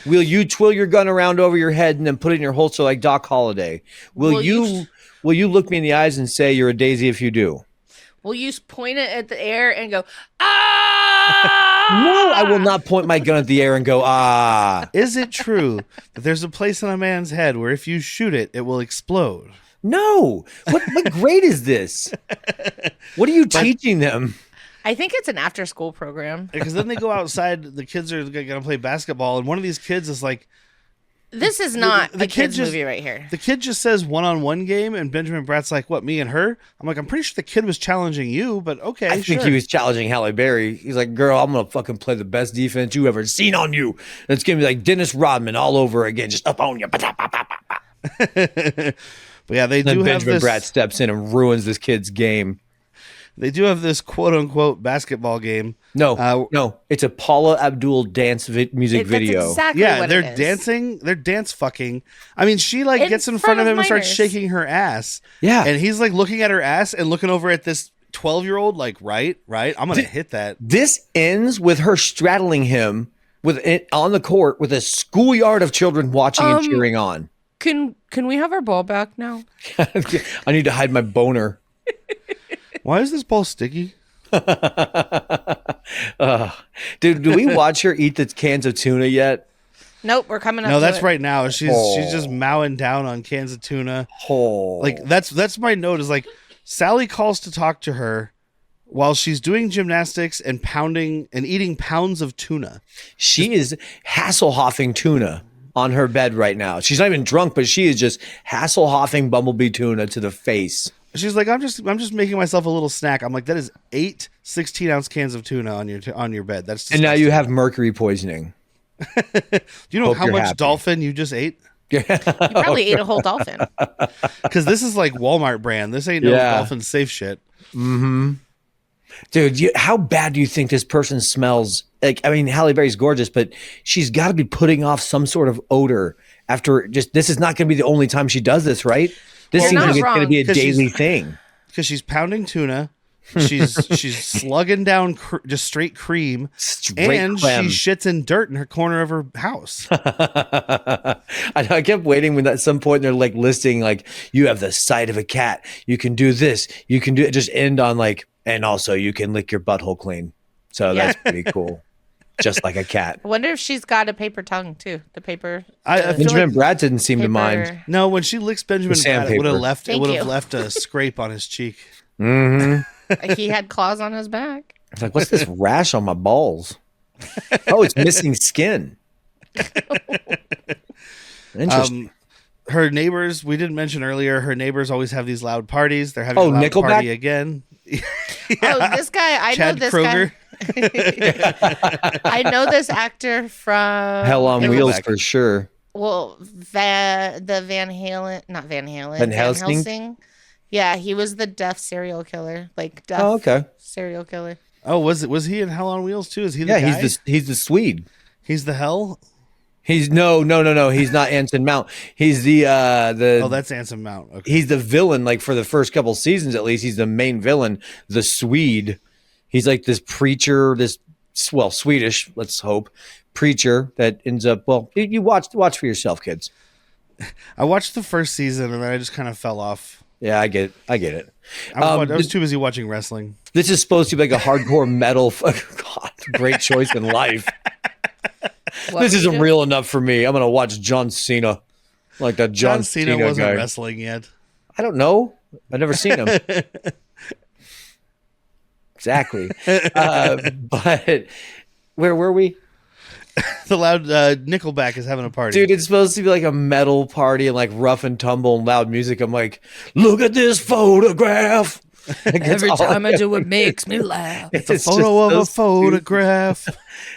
Will you twirl your gun around over your head and then put it in your holster like Doc Holliday? Will you look me in the eyes and say you're a daisy if you do? Will you point it at the air and go, ah? No, I will not point my gun at the air and go, ah. Is it true that there's a place on a man's head where if you shoot it, it will explode? No. What grade is this? What are you teaching them? I think it's an after-school program. Because then they go outside. The kids are going to play basketball, and one of these kids is like, This is not the a kid kid's just- movie right here. The kid just says one-on-one game, and Benjamin Bratt's like, "What? Me and her?" I'm like, "I'm pretty sure the kid was challenging you, but okay, I think sure." he was challenging Halle Berry. He's like, girl, I'm going to fucking play the best defense you ever seen on you. And it's going to be like Dennis Rodman all over again, just up on you. But yeah, they Then do have Benjamin this. Bratt steps in and ruins this kid's game. They do have this quote-unquote basketball game. No, it's a Paula Abdul dance music video. That's exactly Yeah, what they're it is. dancing. They're dance fucking. I mean, she like In gets in front front of of him and starts minors. shaking her ass. Yeah. And he's like looking at her ass and looking over at this 12-year-old like, right, I'm going to hit that. This ends with her straddling him with it on the court with a schoolyard of children watching and cheering on. Can we have our ball back now? I need to hide my boner. Why is this ball sticky? Dude, do we watch her eat the cans of tuna yet? Nope, we're coming up. No, to that's it. right now. She's just mowing down on cans of tuna. Oh. Like that's my note is like Sally calls to talk to her while she's doing gymnastics and pounding and eating pounds of tuna. She is Hasselhoffing tuna on her bed right now. She's not even drunk, but she is just Hasselhoffing bumblebee tuna to the face. She's like, I'm just making myself a little snack. I'm like, that is 8 16-ounce cans of tuna on your bed. That's And now disgusting. you have mercury poisoning. Do you know Hope how you're much happy. dolphin you just ate? You probably ate a whole dolphin. Because this is like Walmart brand. This ain't no Yeah. dolphin safe shit. Dude, how bad do you think this person smells? Like, I mean, Halle Berry's gorgeous, but she's got to be putting off some sort of odor after just, this is not going to be the only time she does this, right? This Well, seems you're like not it's going to wrong. be a 'Cause she's- daily thing. Because she's pounding tuna. She's slugging down just straight cream. Straight and clem. she shits in dirt in her corner of her house. I kept waiting when at some point they're like listing, like, you have the sight of a cat. You can do this. You can do it. Just end on like, and also you can lick your butthole clean. So that's pretty cool. Just like a cat. I wonder if she's got a paper tongue too. The paper. I feel Benjamin like, Bratt didn't seem to mind. paper- no, when she licks Benjamin The Bratt, it would sandpaper. have left. Thank It would you. have left a scrape on his cheek. He had claws on his back. It's like, what's this rash on my balls? Oh, it's missing skin. Interesting. Her neighbors, we didn't mention earlier. Her neighbors always have these loud parties. They're having Oh, a loud Nickelback? party again. Oh, this guy. I Chad know this Kroger. guy. I know this actor from Hell on Nickelback. wheels for sure. Well, the Van Halen, not Van Halen, Van Helsing? Yeah, he was the deaf serial killer, like deaf Oh, okay. serial killer. Oh, was he in Hell on Wheels too? Is he the Yeah, guy? he's the Swede. He's the hell. He's no. He's not Anson Mount. He's the Oh, that's Anson Mount. Okay. he's the villain. Like for the first couple seasons, at least, he's the main villain. The Swede. He's like this preacher, Swedish. Let's hope preacher that ends up. Well, you watch for yourself, kids. I watched the first season and then I just kind of fell off. Yeah, I get it. I was too busy watching wrestling. This is supposed to be like a hardcore metal. God, great choice in life. What This were you isn't doing? real enough for me. I'm gonna watch John Cena, like that John Cena wasn't guy. wrestling yet. I don't know. I've never seen him. Exactly. But where were we? The loud Nickelback is having a party. Dude, it's supposed to be like a metal party and like rough and tumble and loud music. I'm like, look at this photograph. Like, Every that's all time I do it makes me laugh. it's a it's photo of just a so stupid. photograph.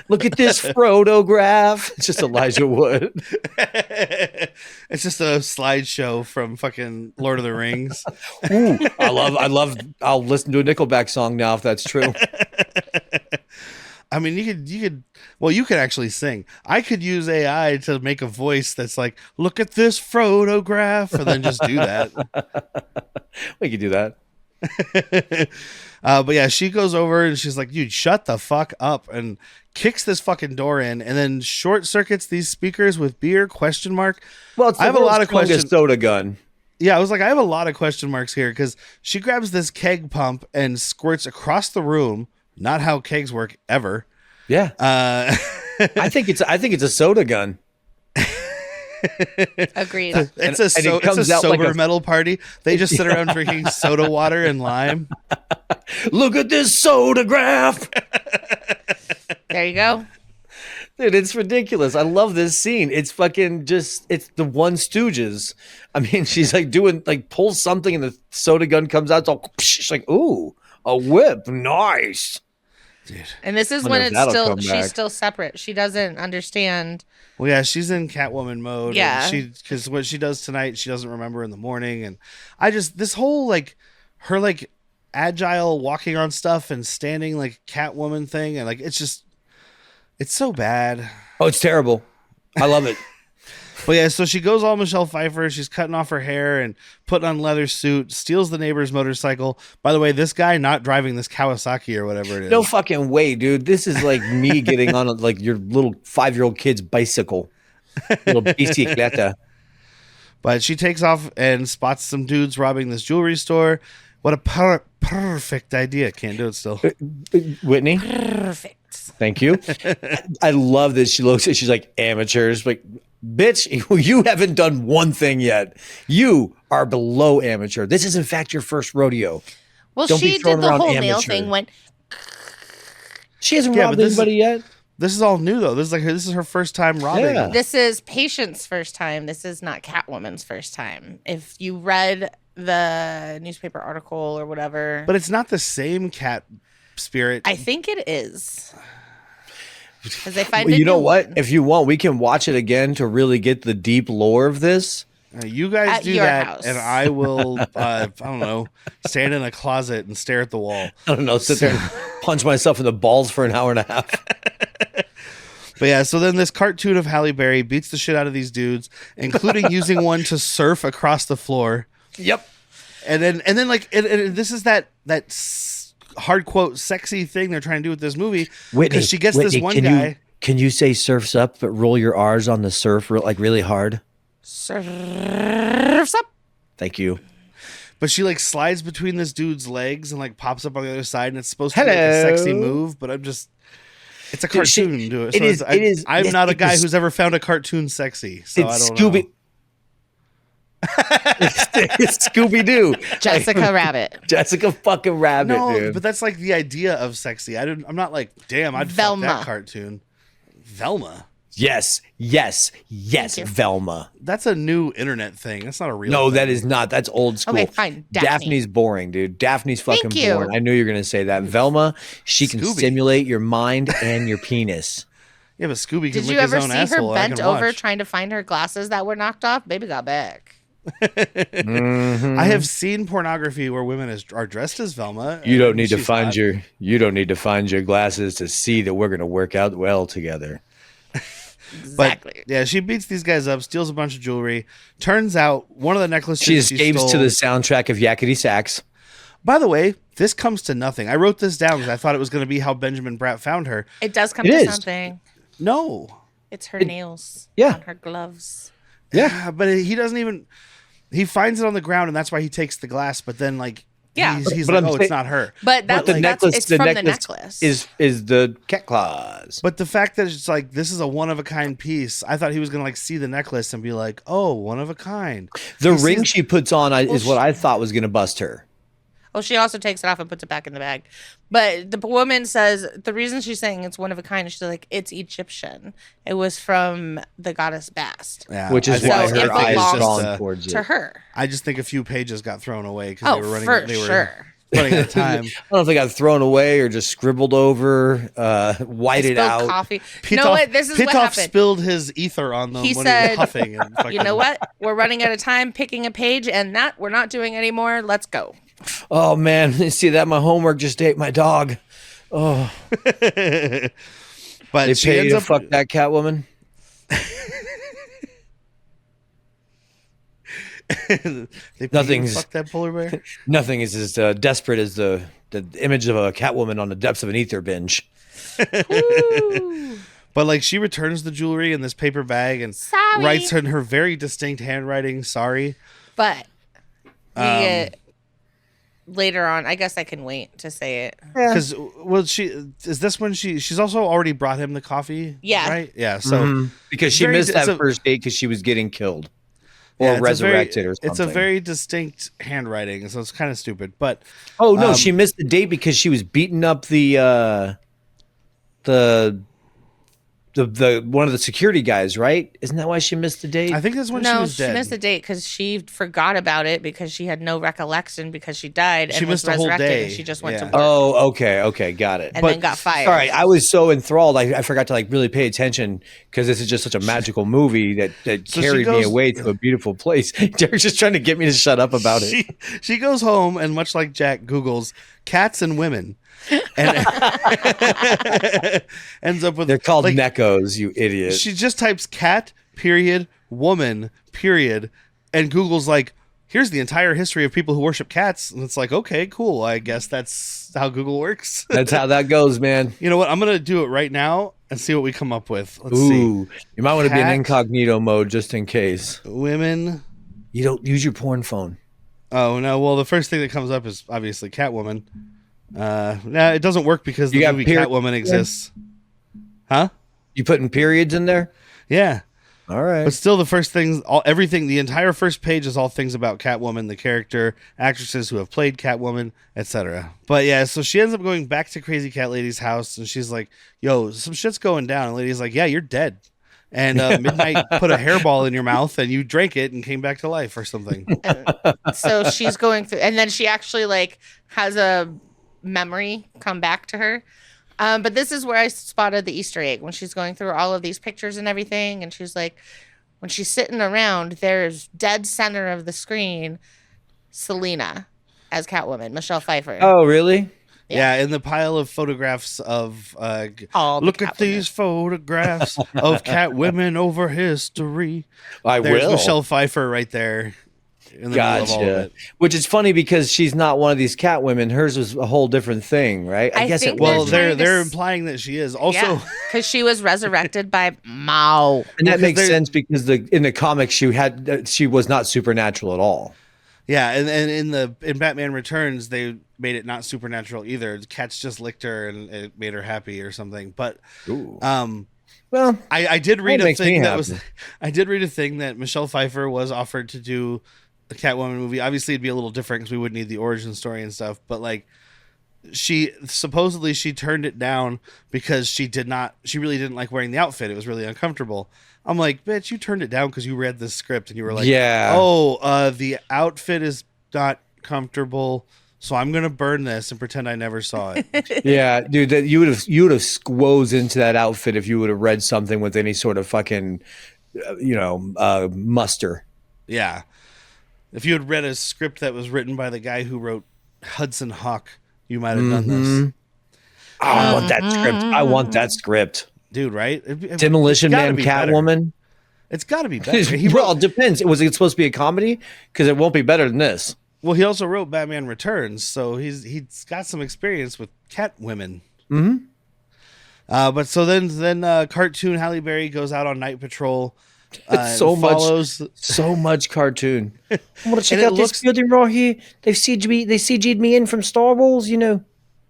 Look at this photograph. It's just Elijah Wood. It's just a slideshow from fucking Lord of the Rings. Ooh, I'll listen to a Nickelback song now if that's true. I mean, you could actually sing. I could use AI to make a voice that's like, look at this photograph, and then just do that. We could do that. But yeah, she goes over and she's like, dude, shut the fuck up, and kicks this fucking door in and then short circuits these speakers with beer ? Well, it's I have a lot of questions. Soda gun. Yeah, I was like, I have a lot of question marks here because she grabs this keg pump and squirts across the room. Not how kegs work ever. Yeah, I think it's a soda gun. Agreed. It's and it a comes out like sober a- metal party. They just sit around drinking soda water and lime. Look at this photograph. There you go. Dude, it's ridiculous. I love this scene. It's fucking just, it's the One Stooges. I mean, she's like doing, like, pulls something and the soda gun comes out. It's all, she's like, ooh, a whip. Nice. Dude. And this is Wonder when if it's that'll still come back. she's still separate. She doesn't understand. Well, yeah, she's in Catwoman mode. Yeah. Because what she does tonight, she doesn't remember in the morning. And this whole, like, her, like, agile walking on stuff and standing, like, Catwoman thing. And, like, it's so bad. Oh, it's terrible. I love it. But yeah, so she goes all Michelle Pfeiffer. She's cutting off her hair and putting on leather suit, steals the neighbor's motorcycle. By the way, this guy not driving this Kawasaki or whatever it is. No fucking way, dude. This is like me getting on like your little 5-year-old kid's bicycle. Little bicicleta. But she takes off and spots some dudes robbing this jewelry store. What a perfect idea. Can't do it still. Whitney? Perfect. Thank you. I love this. She looks at, she's like, amateurs. Like, bitch, you haven't done one thing yet. You are below amateur. This is, in fact, your first rodeo. Well, Don't be she throwing did the around whole nail amateur. thing. Went. She hasn't Yeah, robbed but this anybody yet. This is all new, though. This is her first time robbing. Yeah. This is Patient's first time. This is not Catwoman's first time. If you read the newspaper article or whatever, But it's not the same cat spirit. I think it is. Because they find Well, a you know new what? one. If you want, we can watch it again to really get the deep lore of this. You guys At do your that, house. and I will, I don't know, stand in a closet and stare at the wall. I don't know, sit there and punch myself in the balls for an hour and a half. But yeah, so then this cartoon of Halle Berry beats the shit out of these dudes, including using one to surf across the floor. Yep. And then like, and this is that hard quote sexy thing they're trying to do with this movie. Whitney, Because she gets this one can guy. Can you say surfs up, but roll your R's on the surf like really hard? Surfs up. Thank you. But she like slides between this dude's legs and like pops up on the other side, and it's supposed to be like a Hello. sexy move, but it's a Dude, cartoon. Do it. it is- So it is- I'm it's- not a it's guy a- who's ever found a cartoon sexy, so I It's don't Scooby. know. It's Scooby Doo. Jessica Rabbit. Jessica fucking Rabbit, No, dude. but that's like the idea of sexy. I'm not like, damn, I'd fuck Velma. that cartoon. Velma. Yes, Thank you. Velma. That's a new internet thing. That's not a real. No, thing. that is not. That's old school. Okay, fine. Daphne. Daphne's boring, dude. Daphne's fucking Thank you. boring. I knew you were gonna say that. Velma, she can Scooby. stimulate your mind and your penis. Yeah, but Scooby can Did lick you ever his own see asshole. her I bent can over watch. trying to find her glasses that were knocked off? Baby got back. Mhm. I have seen pornography where women are dressed as Velma. You don't and need to she's find hot. your glasses to see that we're gonna work out well together. But Exactly. yeah, she beats these guys up, steals a bunch of jewelry. Turns out one of the necklaces She escapes to stole- the soundtrack of Yakety Sax. By the way, this comes to nothing. I wrote this down because I thought it was going to be how Benjamin Bratt found her. It does come It to is. something. No. It's her nails. yeah. On her gloves. Yeah, but he doesn't even. He finds it on the ground, and that's why he takes the glass. But then, like, Yeah. he's But like, I'm oh, saying- it's not her. But that's, the that's necklace, it's the from necklace, the necklace. is the cat claws. But the fact that it's like this is a one of a kind piece, I thought he was gonna like see the necklace and be like, "Oh, one of a kind." The He ring sees- she puts on is what I thought was gonna bust her. Oh, she also takes it off and puts it back in the bag. But the woman says the reason she's saying it's one of a kind is she's like, it's Egyptian. It was from the goddess Bast Yeah, Which is I think why So her it eyes belongs drawn towards to it. her. I just think a few pages got thrown away because Oh, they were running. for They were sure. running out of time. I don't know if they got thrown away or just scribbled over, whited Spilled out. coffee. You know what? This is what Pitof happened. spilled his ether on them He when he said, was huffing. And fucking, You know what? We're running out of time picking a page, and that we're not doing anymore. Let's go. Oh man, you see that? My homework just ate my dog. Oh, But they she pay you ends to up. fuck that Catwoman. They paid you to Nothing's- fuck that polar bear. Nothing is as desperate as the image of a Catwoman on the depths of an ether binge. Woo. But like she returns the jewelry in this paper bag and Sorry. writes in her very distinct handwriting, "Sorry." But we get later on. I guess I can wait to say it. Because is this when she's also already brought him the coffee? Yeah. Right. Yeah. So Because she Very- missed it's that a- first date because she was getting killed or yeah, it's a resurrected or something. It's a very distinct handwriting, so it's kind of stupid. But Oh no, she missed the date because she was beating up the the one of the security guys, right? Isn't that why she missed the date? I think that's when she No, was she dead. missed the date because she forgot about it because she had no recollection because she died She and was missed a whole resurrected day. and she just went to Yeah. work Oh, okay, got it. and then got fired. Sorry, I was so enthralled. I forgot to like really pay attention because this is just such a magical movie that So she carried me goes- away to a beautiful place. Derek's just trying to get me to shut up about it. She goes home and much like Jack Googles cats and women. And ends up with They're called like, neckos, you idiot. she just types cat period woman period and Google's like, here's the entire history of people who worship cats, and it's like, okay, cool, I guess that's how Google works. That's how that goes, man. You know what, I'm gonna do it right now and see what we come up with. Let's see. Ooh, you might want to be in Cat. incognito mode just in case. Women. You don't use your porn phone. Oh no, well the first thing that comes up is obviously Catwoman. Nah, it doesn't work because the You got movie period- Catwoman exists. Huh? You putting periods in there? Yeah. All right. But still, the first things, everything, the entire first page is all things about Catwoman, the character, actresses who have played Catwoman, etc. But yeah, so she ends up going back to Crazy Cat Lady's house, and she's like, "Yo, some shit's going down." And Lady's like, "Yeah, you're dead." And Midnight put a hairball in your mouth, and you drank it and came back to life or something. So she's going through, and then she actually like has a memory come back to her. But this is where I spotted the Easter egg when she's going through all of these pictures and everything. And she's like, when she's sitting around, there's dead center of the screen, Selena as Catwoman, Michelle Pfeiffer. Oh, really? Yeah, in the pile of photographs of All the look at Catwomen. these photographs of Catwomen over history. I There's will. Michelle Pfeiffer right there in the middle of all of Gotcha. it. Which is funny because she's not one of these cat women. Hers was a whole different thing, right? I guess think it Well, was. They're they're trying to implying that she is also. because she was resurrected by Mao. And that Well, 'cause makes they're- sense because in the comics she was not supernatural at all. Yeah, and in Batman Returns they made it not supernatural either. The cats just licked her and it made her happy or something. But Ooh. Well, I did read That a makes me thing that happy. was I did read a thing that Michelle Pfeiffer was offered to do a Catwoman movie. Obviously, it'd be a little different because we would need the origin story and stuff. But like, she turned it down because she really didn't like wearing the outfit. It was really uncomfortable. I'm like, bitch, you turned it down because you read the script and you were like, Yeah. oh, the outfit is not comfortable, so I'm gonna burn this and pretend I never saw it. Yeah, dude, that you would have squoze into that outfit if you would have read something with any sort of fucking, muster. Yeah. If you had read a script that was written by the guy who wrote Hudson Hawk, you might have done this. I want that script. I want that script. Dude, right? Demolition it's gotta Man, be better. Catwoman. It's got to be better. Well, it depends. Was it supposed to be a comedy? Because it won't be better than this. Well, he also wrote Batman Returns, so he's got some experience with cat women. Mm-hmm. But so then cartoon Halle Berry goes out on night patrol. So follows, much cartoon. I want to check And it out looks- this building right here. They've CG'd me in from Star Wars,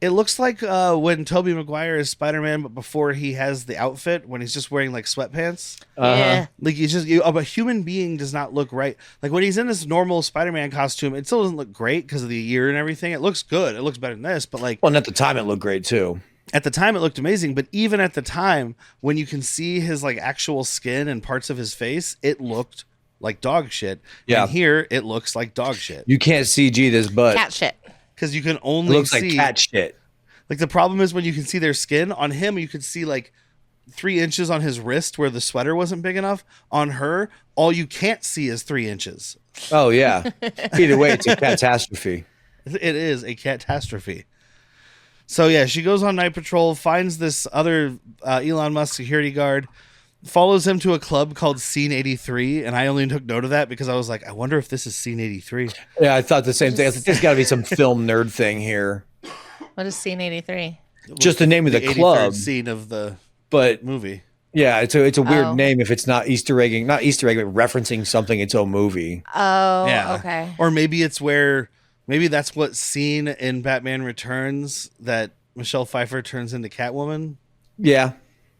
It looks like when Tobey Maguire is Spider-Man, but before he has the outfit, when he's just wearing like sweatpants. Yeah. Like a human being does not look right. Like when he's in this normal Spider-Man costume, it still doesn't look great because of the year and everything. It looks good. It looks better than this, but like Well, and at the time it looked great too. at the time it looked amazing. But even at the time, when you can see his like actual skin and parts of his face, it looked like dog shit. Yeah. And here it looks like dog shit You can't CG this butt. Cat shit. because you can It only looks see like cat shit. like the problem is when you can see their skin on him, you could see like 3 inches on his wrist where the sweater wasn't big enough. On her, all you can't see is 3 inches. Oh yeah. Either way, it's a catastrophe. It is a catastrophe. So yeah, she goes on night patrol, finds this other Elon Musk security guard, follows him to a club called Scene 83, and I only took note of that because I was like, I wonder if this is Scene 83. Yeah, I thought the same thing. I was like, there's got to be some film nerd thing here. What is scene 83? Just the name of the 83rd club, scene of the but movie. yeah, it's a weird Oh. name if it's not Easter egging, not Easter egg, but referencing something its own movie. Oh, Yeah. okay. Or maybe maybe that's what scene in Batman Returns that Michelle Pfeiffer turns into Catwoman. Yeah,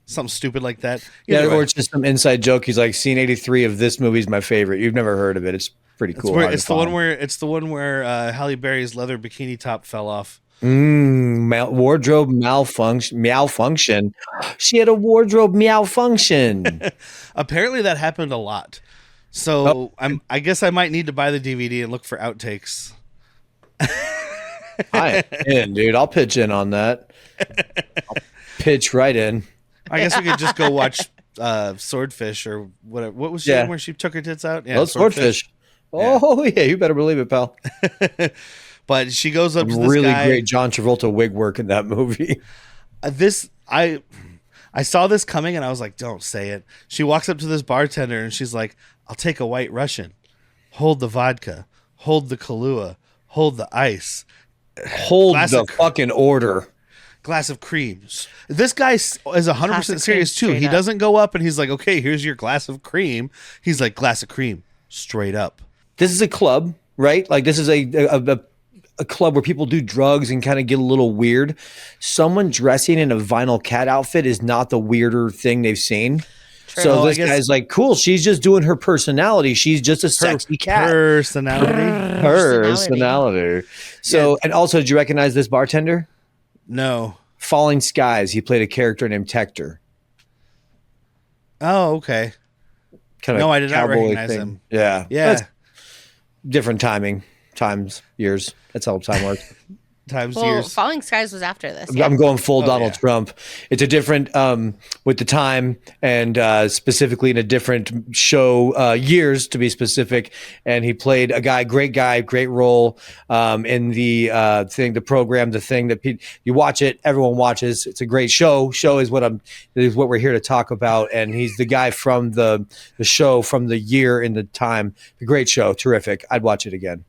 Something stupid like that. yeah, Either way. or it's just some inside joke. He's like, scene 83 of this movie is my favorite. You've never heard of it. It's pretty cool. It's the one where Halle Berry's leather bikini top fell off. Wardrobe malfunction. She had a wardrobe malfunction. Apparently that happened a lot. So I guess I might need to buy the DVD and look for outtakes. I am in, dude. I'll pitch in on that. I'll pitch right in. I guess we could just go watch Swordfish or whatever. What was she where she took her tits out? Yeah, Swordfish. Oh yeah, you better believe it, pal. But she goes up to this really guy. Great John Travolta wig work in that movie. I saw this coming and I was like, don't say it. She walks up to this bartender and she's like, I'll take a White Russian. Hold the vodka. Hold the Kahlua. Hold the ice. Hold the fucking order. Glass of cream. This guy is 100% serious too. He doesn't go up and he's like, okay, here's your glass of cream. He's like, glass of cream, straight up. This is a club, right? Like this is a club where people do drugs and kind of get a little weird. Someone dressing in a vinyl cat outfit is not the weirder thing they've seen. True. So this guy's like, cool, she's just doing her personality. She's just a sexy cat. Personality. So, and also, did you recognize this bartender? No. Falling Skies. He played a character named Tector. Oh, okay. No, I did not recognize him. Yeah. Yeah. That's different times, years. That's how time works. Years. Falling Skies was after this. Yeah. I'm going full Donald Trump. It's a different with the time and specifically in a different show, years to be specific. And he played a great role in the thing, the program, the thing that you watch it, everyone watches. It's a great show. Show is what we're here to talk about. And he's the guy from the show from the year in the time. The great show, terrific. I'd watch it again.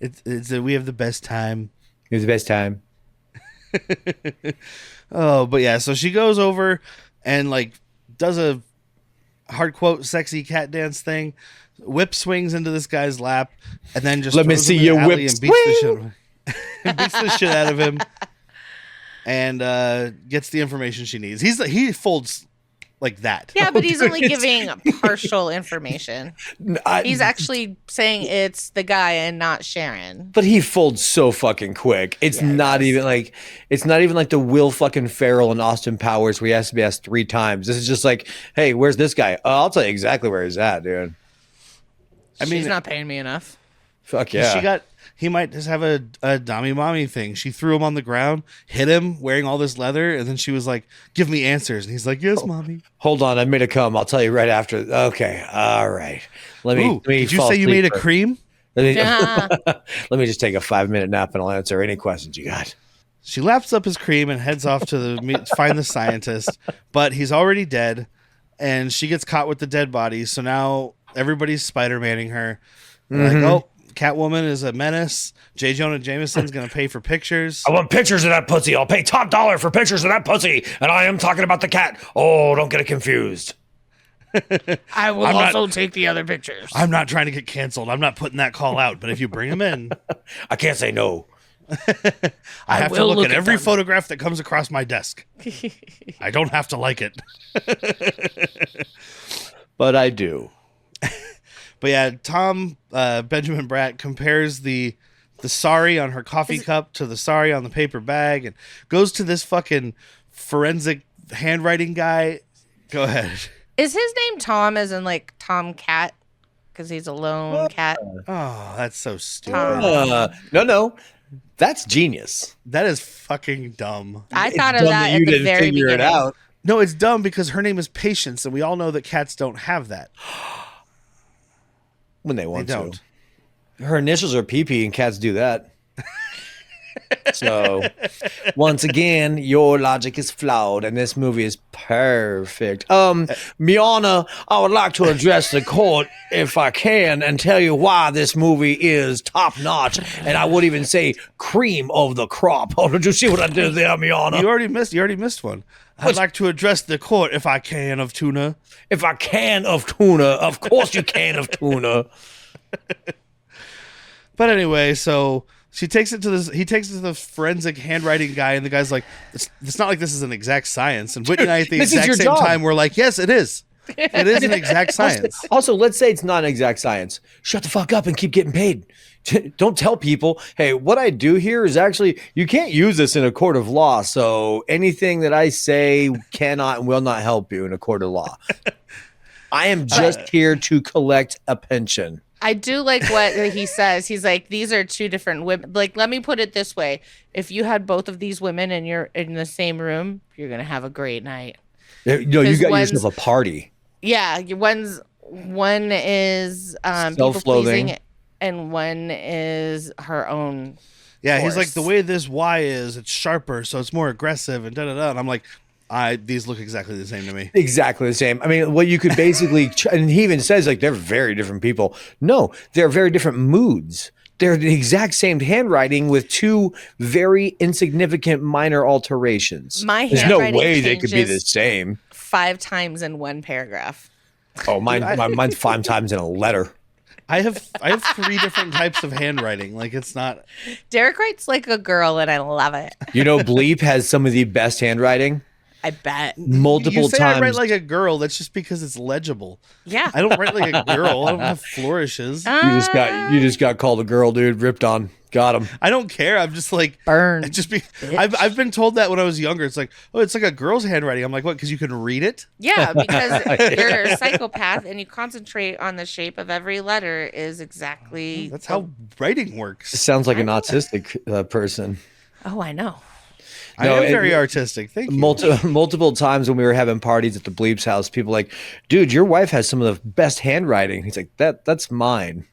We have the best time. It was the best time. Oh, but yeah, so she goes over and like does a hard quote sexy cat dance thing, whip swings into this guy's lap, and then just let me see your whip and beats the shit out of him, and gets the information she needs. He folds like that. Yeah, but he's only giving partial information. He's actually saying it's the guy and not Sharon. But he folds so fucking quick. It's not even like the Will fucking Ferrell and Austin Powers where he has to be asked 3 times. This is just like, hey, where's this guy? Oh, I'll tell you exactly where he's at, dude. She's not paying me enough. Fuck yeah. He might just have a dommy mommy thing. She threw him on the ground, hit him wearing all this leather, and then she was like, give me answers. And he's like, yes, mommy. Hold on, I made a cum. I'll tell you right after. Okay, all right. Let me did you say you made a cream? Let me just take a 5-minute nap and I'll answer any questions you got. She laps up his cream and heads off to find the scientist, but he's already dead, and she gets caught with the dead body. So now everybody's Spider-Manning her. Like, oh, Catwoman is a menace. J. Jonah Jameson's going to pay for pictures. I want pictures of that pussy. I'll pay top dollar for pictures of that pussy. And I am talking about the cat. Oh, don't get it confused. I will also take the other pictures. I'm not trying to get canceled. I'm not putting that call out. But if you bring them in, I can't say no. I have to look at every photograph that comes across my desk. I don't have to like it. But I do. But yeah, Tom Benjamin Bratt compares the sari on her coffee cup to the sari on the paper bag and goes to this fucking forensic handwriting guy. Go ahead. Is his name Tom as in like Tom Cat? Because he's a lone cat. Oh, that's so stupid. No. That's genius. That is fucking dumb. I thought of that at the very beginning. It out. No, it's dumb because her name is Patience, and we all know that cats don't have that. When they want to. Her initials are PP and cats do that. So, once again, your logic is flawed and this movie is perfect. Miana, I would like to address the court if I can and tell you why this movie is top notch. And I would even say cream of the crop. Oh, did you see what I did there, Miana? You already missed one. I'd like to address the court if I can of tuna. If I can of tuna. Of course you can of tuna. But anyway, so he takes it to the forensic handwriting guy, and the guy's like, it's not like this is an exact science. And Whitney and I at the exact same time we're like, yes, it is. It is an exact science. Also, let's say it's not an exact science. Shut the fuck up and keep getting paid. Don't tell people, hey, what I do here is actually, you can't use this in a court of law. So anything that I say cannot and will not help you in a court of law. I am just here to collect a pension. I do like what he says. He's like, these are two different women. Like, let me put it this way. If you had both of these women and you're in the same room, you're going to have a great night. You got yourself a party. Yeah. One is people pleasing and one is her own. Yeah, force. he's like, the way this Y is, it's sharper, so it's more aggressive, and da-da-da. And I'm like, these look exactly the same to me. Exactly the same. I mean, what you could basically, and he even says, like, they're very different people. No, they're very different moods. They're the exact same handwriting with two very insignificant minor alterations. There's no way they could be the same. 5 times in one paragraph. Oh, mine's 5 times in a letter. I have 3 different types of handwriting. Like, it's not. Derrick writes like a girl, and I love it. You know, Bleep has some of the best handwriting. I bet. You say I write like a girl. That's just because it's legible. Yeah. I don't write like a girl. I don't have flourishes. You just got called a girl, dude. Ripped on. Got him. I don't care. I'm just like burn. I've been told that when I was younger. It's like, oh, it's like a girl's handwriting. I'm like, what? Because you can read it? Yeah, because you're a psychopath and you concentrate on the shape of every letter is exactly. That's how writing works. It sounds like an autistic person. Oh, I know. I am very artistic. Thank you. Multiple times when we were having parties at the Bleep's house, people like, dude, your wife has some of the best handwriting. He's like, that's mine.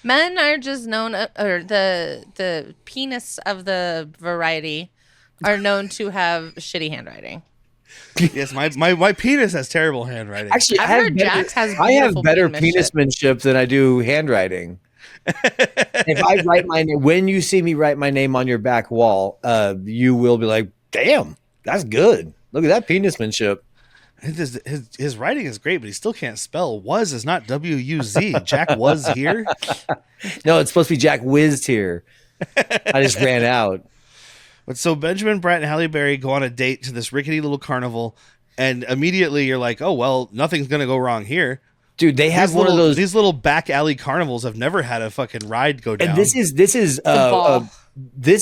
Men are just known, or the penis of the variety are known to have shitty handwriting. Yes, my penis has terrible handwriting. Actually, I have better penismanship than I do handwriting. If I write my name, when you see me write my name on your back wall, you will be like, damn, that's good. Look at that penismanship. His writing is great, but he still can't spell. Was is not W-U-Z. Jack was here. No, it's supposed to be Jack whizzed here. I just ran out. But so Benjamin Bratt and Halle Berry go on a date to this rickety little carnival, and immediately you're like, oh, well, nothing's going to go wrong here. Dude, they have one of those. These little back alley carnivals have never had a fucking ride go down. And this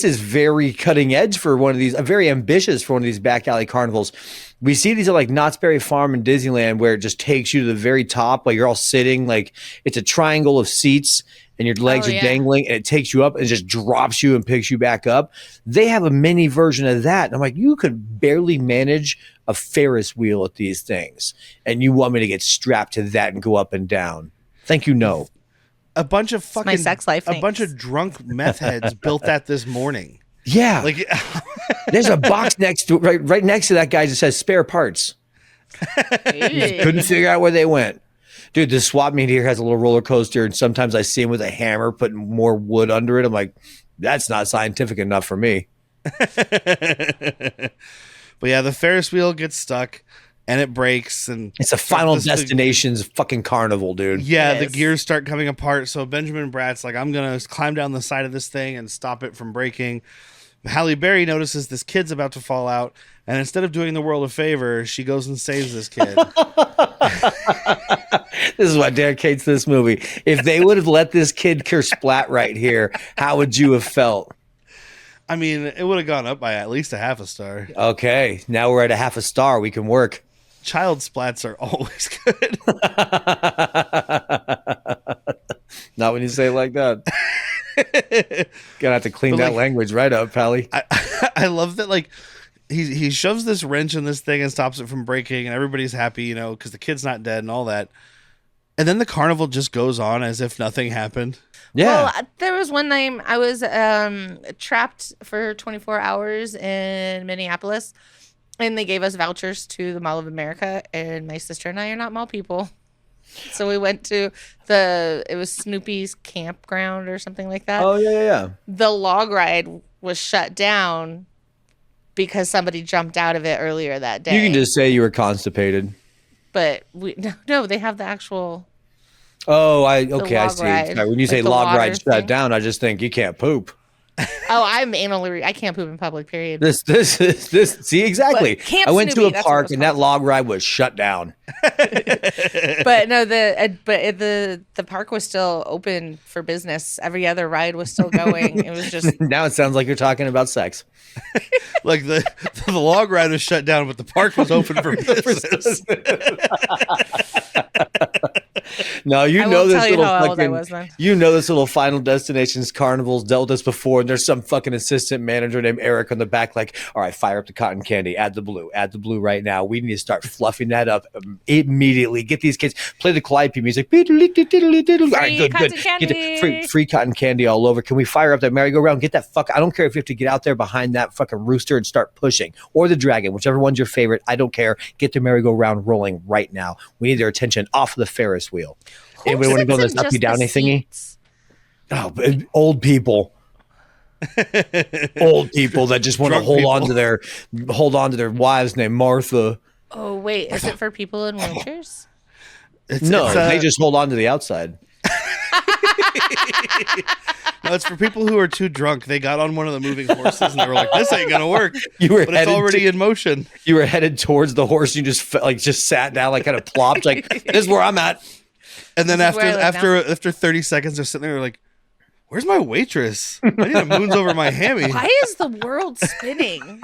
is very cutting edge for one of these, very ambitious for one of these back alley carnivals. We see these at like Knott's Berry Farm in Disneyland, where it just takes you to the very top, like you're all sitting, like it's a triangle of seats, and your legs are dangling, and it takes you up and just drops you and picks you back up. They have a mini version of that. And I'm like, you could barely manage a Ferris wheel at these things, and you want me to get strapped to that and go up and down? Thank you, no. A bunch of fucking my sex life. A bunch of drunk meth heads built that this morning. Yeah, like there's a box next to right next to that guy that says spare parts. Couldn't figure out where they went. Dude, the swap meet here has a little roller coaster, and sometimes I see him with a hammer putting more wood under it. I'm like, that's not scientific enough for me. But yeah, the Ferris wheel gets stuck and it breaks, and it's a Final Destination's fucking carnival, dude. Yeah, the gears start coming apart. So Benjamin Bratt's like, I'm gonna climb down the side of this thing and stop it from breaking. Halle Berry notices this kid's about to fall out, and instead of doing the world a favor, she goes and saves this kid. This is why Derrick hates this movie. If they would have let this kid splat right here, how would you have felt? I mean, it would have gone up by at least a half a star. Okay, now we're at a half a star. We can work. Child splats are always good. Not when you say it like that. Gonna have to clean that language right up, Pally. I love that, like, he shoves this wrench in this thing and stops it from breaking, and everybody's happy, you know, because the kid's not dead and all that. And then the carnival just goes on as if nothing happened. Yeah. Well, there was one night I was trapped for 24 hours in Minneapolis, and they gave us vouchers to the Mall of America, and my sister and I are not mall people. So we went to it was Snoopy's campground or something like that. Oh, yeah. The log ride was shut down because somebody jumped out of it earlier that day. You can just say you were constipated. But no, they have the actual. Oh, I see. Ride, when you say like log ride thing. shut down, I just think you can't poop. Oh, I'm anally. I can't poop in public. Period. This. See, exactly. But Camp I went Snoopy, to a that's what it park was and that called. log ride was shut down. But no, the park was still open for business. Every other ride was still going. It was just Now it sounds like you're talking about sex. Like the log ride was shut down, but the park was open for business. No, I won't tell you how old I was then. You know this little Final Destinations carnivals dealt with this before, and there's some fucking assistant manager named Eric on the back, like, all right, fire up the cotton candy, add the blue right now. We need to start fluffing that up immediately. Get these kids, play the calliope music. All right, good. Get the free cotton candy all over. Can we fire up that merry-go-round? Get that fuck. I don't care if you have to get out there behind that fucking rooster and start pushing, or the dragon, whichever one's your favorite. I don't care. Get the merry-go-round rolling right now. We need their attention off of the Ferris wheel. Anybody want to go on this uppy downy thingy? Oh, but old people. Old people that just want to hold on to their wives named Martha. Oh wait, is it for people in wheelchairs? They just hold on to the outside. No, it's for people who are too drunk. They got on one of the moving horses and they were like, "This ain't gonna work." But it's already in motion. You were headed towards the horse. You just sat down, like kind of plopped, like this is where I'm at. And then after 30 seconds, they're sitting there like, "Where's my waitress? I need a moons over my hammy." Why is the world spinning?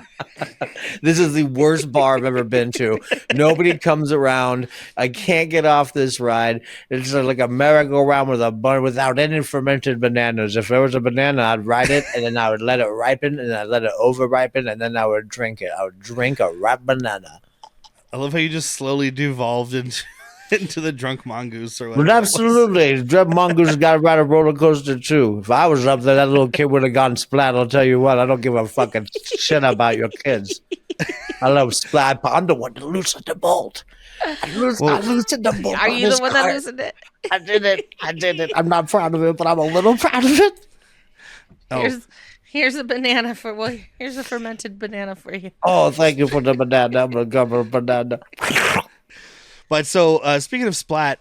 This is the worst bar I've ever been to. Nobody comes around. I can't get off this ride. It's like a merry-go-round with a bun without any fermented bananas. If there was a banana, I'd ride it, and then I would let it ripen, and I'd let it over-ripen, and then I would drink it. I would drink a ripe banana. I love how you just slowly devolved into the drunk mongoose or whatever. But absolutely, drunk mongoose got to ride a roller coaster too. If I was up there, that little kid would have gone splat. I'll tell you what, I don't give a fucking shit about your kids. I love splat. I'm the one that loosened the bolt. I loosened the bolt. Are you the one that loosened it? I did it. I'm not proud of it, but I'm a little proud of it. Here's a banana here's a fermented banana for you. Oh, thank you for the banana. I'm gonna cover a banana. But so speaking of Splat,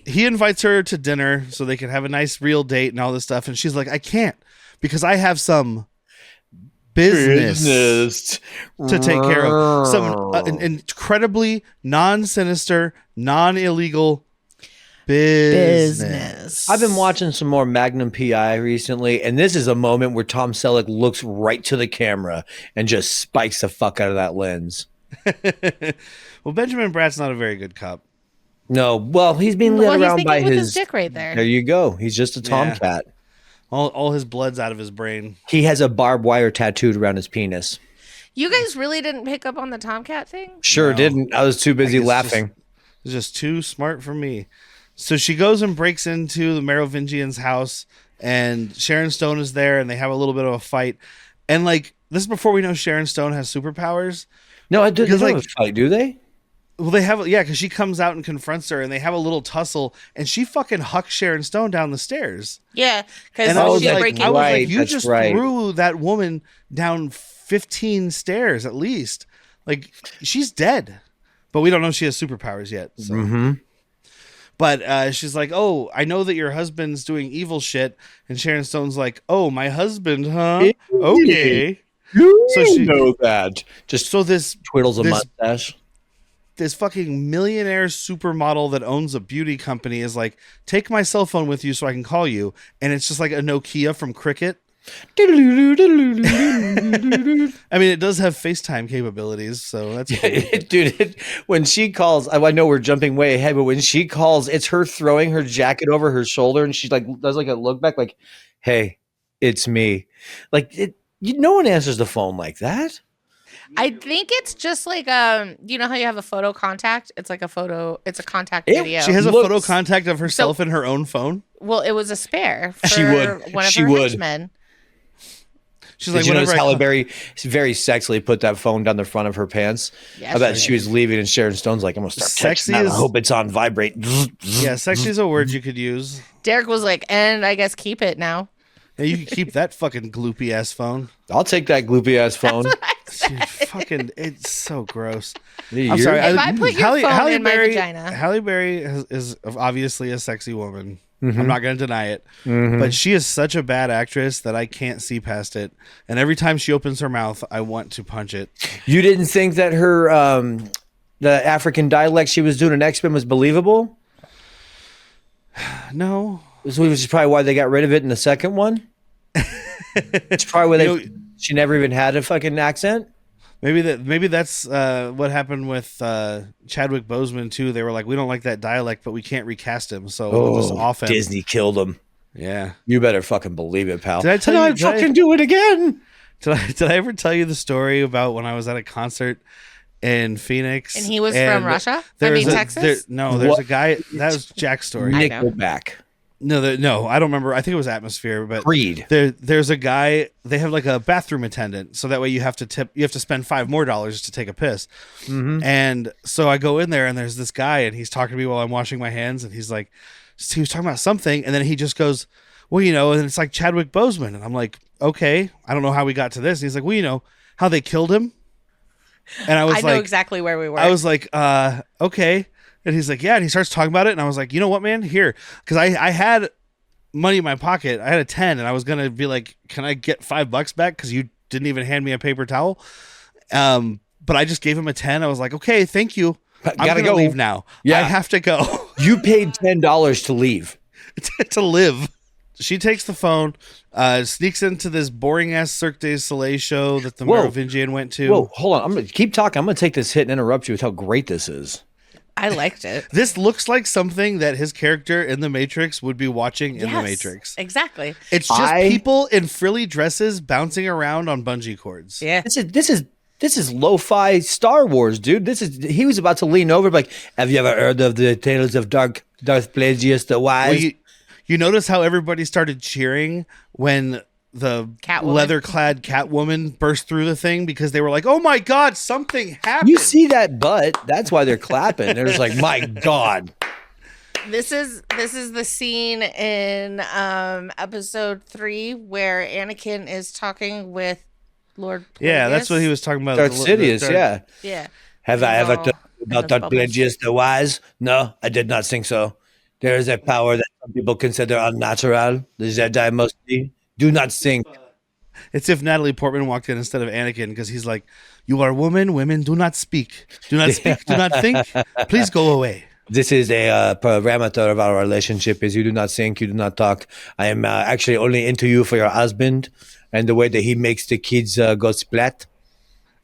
he invites her to dinner so they can have a nice real date and all this stuff. And she's like, "I can't because I have some business to take care of. Some incredibly non-sinister, non-illegal business." I've been watching some more Magnum PI recently, and this is a moment where Tom Selleck looks right to the camera and just spikes the fuck out of that lens. Well, Benjamin Bratt's not a very good cop. No, well, he's being led around by his dick right there. There you go. He's just a tomcat. All his blood's out of his brain. He has a barbed wire tattooed around his penis. You guys really didn't pick up on the tomcat thing? Sure didn't. I was too busy laughing. It's just too smart for me. So she goes and breaks into the Merovingian's house, and Sharon Stone is there, and they have a little bit of a fight. And like this is before we know Sharon Stone has superpowers. No, I didn't have a fight, do they? Well, they have, because she comes out and confronts her, and they have a little tussle, and she fucking hucks Sharon Stone down the stairs. Yeah, because she's breaking. I was like, you just threw that woman down 15 stairs at least. Like, she's dead, but we don't know she has superpowers yet. So. Mm-hmm. But she's like, "Oh, I know that your husband's doing evil shit," and Sharon Stone's like, "Oh, my husband, huh? Okay." So she know that. Just so this twiddles a mustache. This fucking millionaire supermodel that owns a beauty company is like, "Take my cell phone with you so I can call you," and it's just like a Nokia from Cricket. I mean, it does have FaceTime capabilities, so that's cool. Dude. When she calls, I know we're jumping way ahead, but when she calls, it's her throwing her jacket over her shoulder, and she like does like a look back, like, "Hey, it's me." Like no one answers the phone like that. I think it's just like you know how you have a photo contact? It's like it's a contact video. She has a photo contact of herself in her own phone. Well, it was a spare for she would. one of her henchmen. She's like, notice Halle Berry very sexily put that phone down the front of her pants. Yes, I bet she was leaving, and Sharon Stone's like, "I'm gonna start texting that. I hope it's on vibrate." Yeah, sexy is a word you could use. Derrick was like, "And I guess keep it now." Yeah, you can keep that fucking gloopy ass phone. I'll take that gloopy ass phone. Dude, fucking, it's so gross. I'm sorry. If I put your phone in my vagina. Halle Berry is obviously a sexy woman. I'm not going to deny it. But she is such a bad actress that I can't see past it. And every time she opens her mouth, I want to punch it. You didn't think that her the African dialect she was doing in X-Men was believable? No. Which is probably why they got rid of it in the second one. It's probably why she never even had a fucking accent. Maybe that's what happened with Chadwick Boseman too. They were like, we don't like that dialect, but we can't recast him, so we'll just off him. Disney killed him. Yeah, you better fucking believe it, pal. Did I tell you? Fucking do it again. Did I ever tell you the story about when I was at a concert in Phoenix? And he was from Russia? Texas? There's a guy. That was Jack's story. Nickelback. No, I don't remember. I think it was Atmosphere, but Creed. There's a guy. They have like a bathroom attendant, so that way you have to spend $5 more to take a piss. And so I go in there, and there's this guy, and he's talking to me while I'm washing my hands, and he was talking about something, and then he just goes, well, and it's like Chadwick Boseman, and I'm like, okay, I don't know how we got to this. And he's like, well, how they killed him, and I was I know exactly where we were. I was like, okay. And he's like, yeah. And he starts talking about it. And I was like, you know what, man? Here. Because I had money in my pocket. I had a 10. And I was going to be like, can I get $5 back? Because you didn't even hand me a paper towel. But I just gave him a 10. I was like, okay, thank you. I'm going to leave now. Yeah. I have to go. You paid $10 to leave. To live. She takes the phone, sneaks into this boring-ass Cirque du Soleil show that the Merovingian went to. Whoa, hold on. I'm going to keep talking. I'm going to take this hit and interrupt you with how great this is. I liked it. This looks like something that his character in The Matrix would be watching in The Matrix. Exactly. It's just people in frilly dresses bouncing around on bungee cords. Yeah. This is lo-fi Star Wars, dude. He was about to lean over, like, have you ever heard of the tales of Darth Plagueis the Wise? Well, you notice how everybody started cheering when the leather-clad Catwoman burst through the thing, because they were like, oh my God, something happened. You see that butt? That's why they're clapping. They're just like, my God. This is the scene in episode 3 where Anakin is talking with Lord Plagueis. Yeah, that's what he was talking about. Darth Sidious, yeah. Yeah. Have I ever talked about Darth Plagueis the Wise? No, I did not think so. There is a power that some people consider unnatural. The Jedi must be. Do not think. It's if Natalie Portman walked in instead of Anakin, because he's like, you are a woman, women do not speak. Do not speak, do not think. Please go away. This is a parameter of our relationship is you do not think, you do not talk. I am actually only into you for your husband and the way that he makes the kids go splat.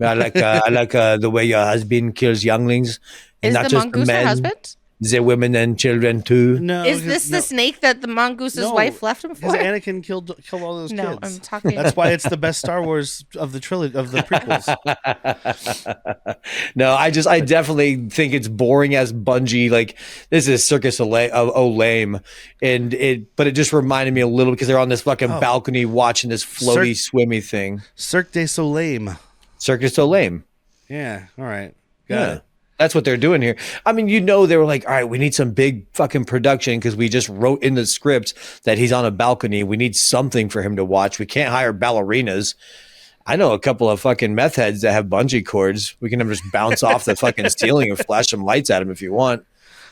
I like the way your husband kills younglings. And is not the just mongoose her husband? The women and children too. No, is this the snake that the mongoose's wife left him for? Because Anakin killed all those kids. No, I'm talking. That's why it's the best Star Wars of the trilogy of the prequels. No, I definitely think it's boring as Bungie. Like, this is Circus lame, but it just reminded me a little because they're on this fucking balcony watching this floaty swimmy thing. Cirque du Soleil. Circus lame. Yeah. All right. Got it. That's what they're doing here. I mean, they were like, all right, we need some big fucking production because we just wrote in the script that he's on a balcony. We need something for him to watch. We can't hire ballerinas. I know a couple of fucking meth heads that have bungee cords. We can have them just bounce off the fucking ceiling and flash some lights at them if you want.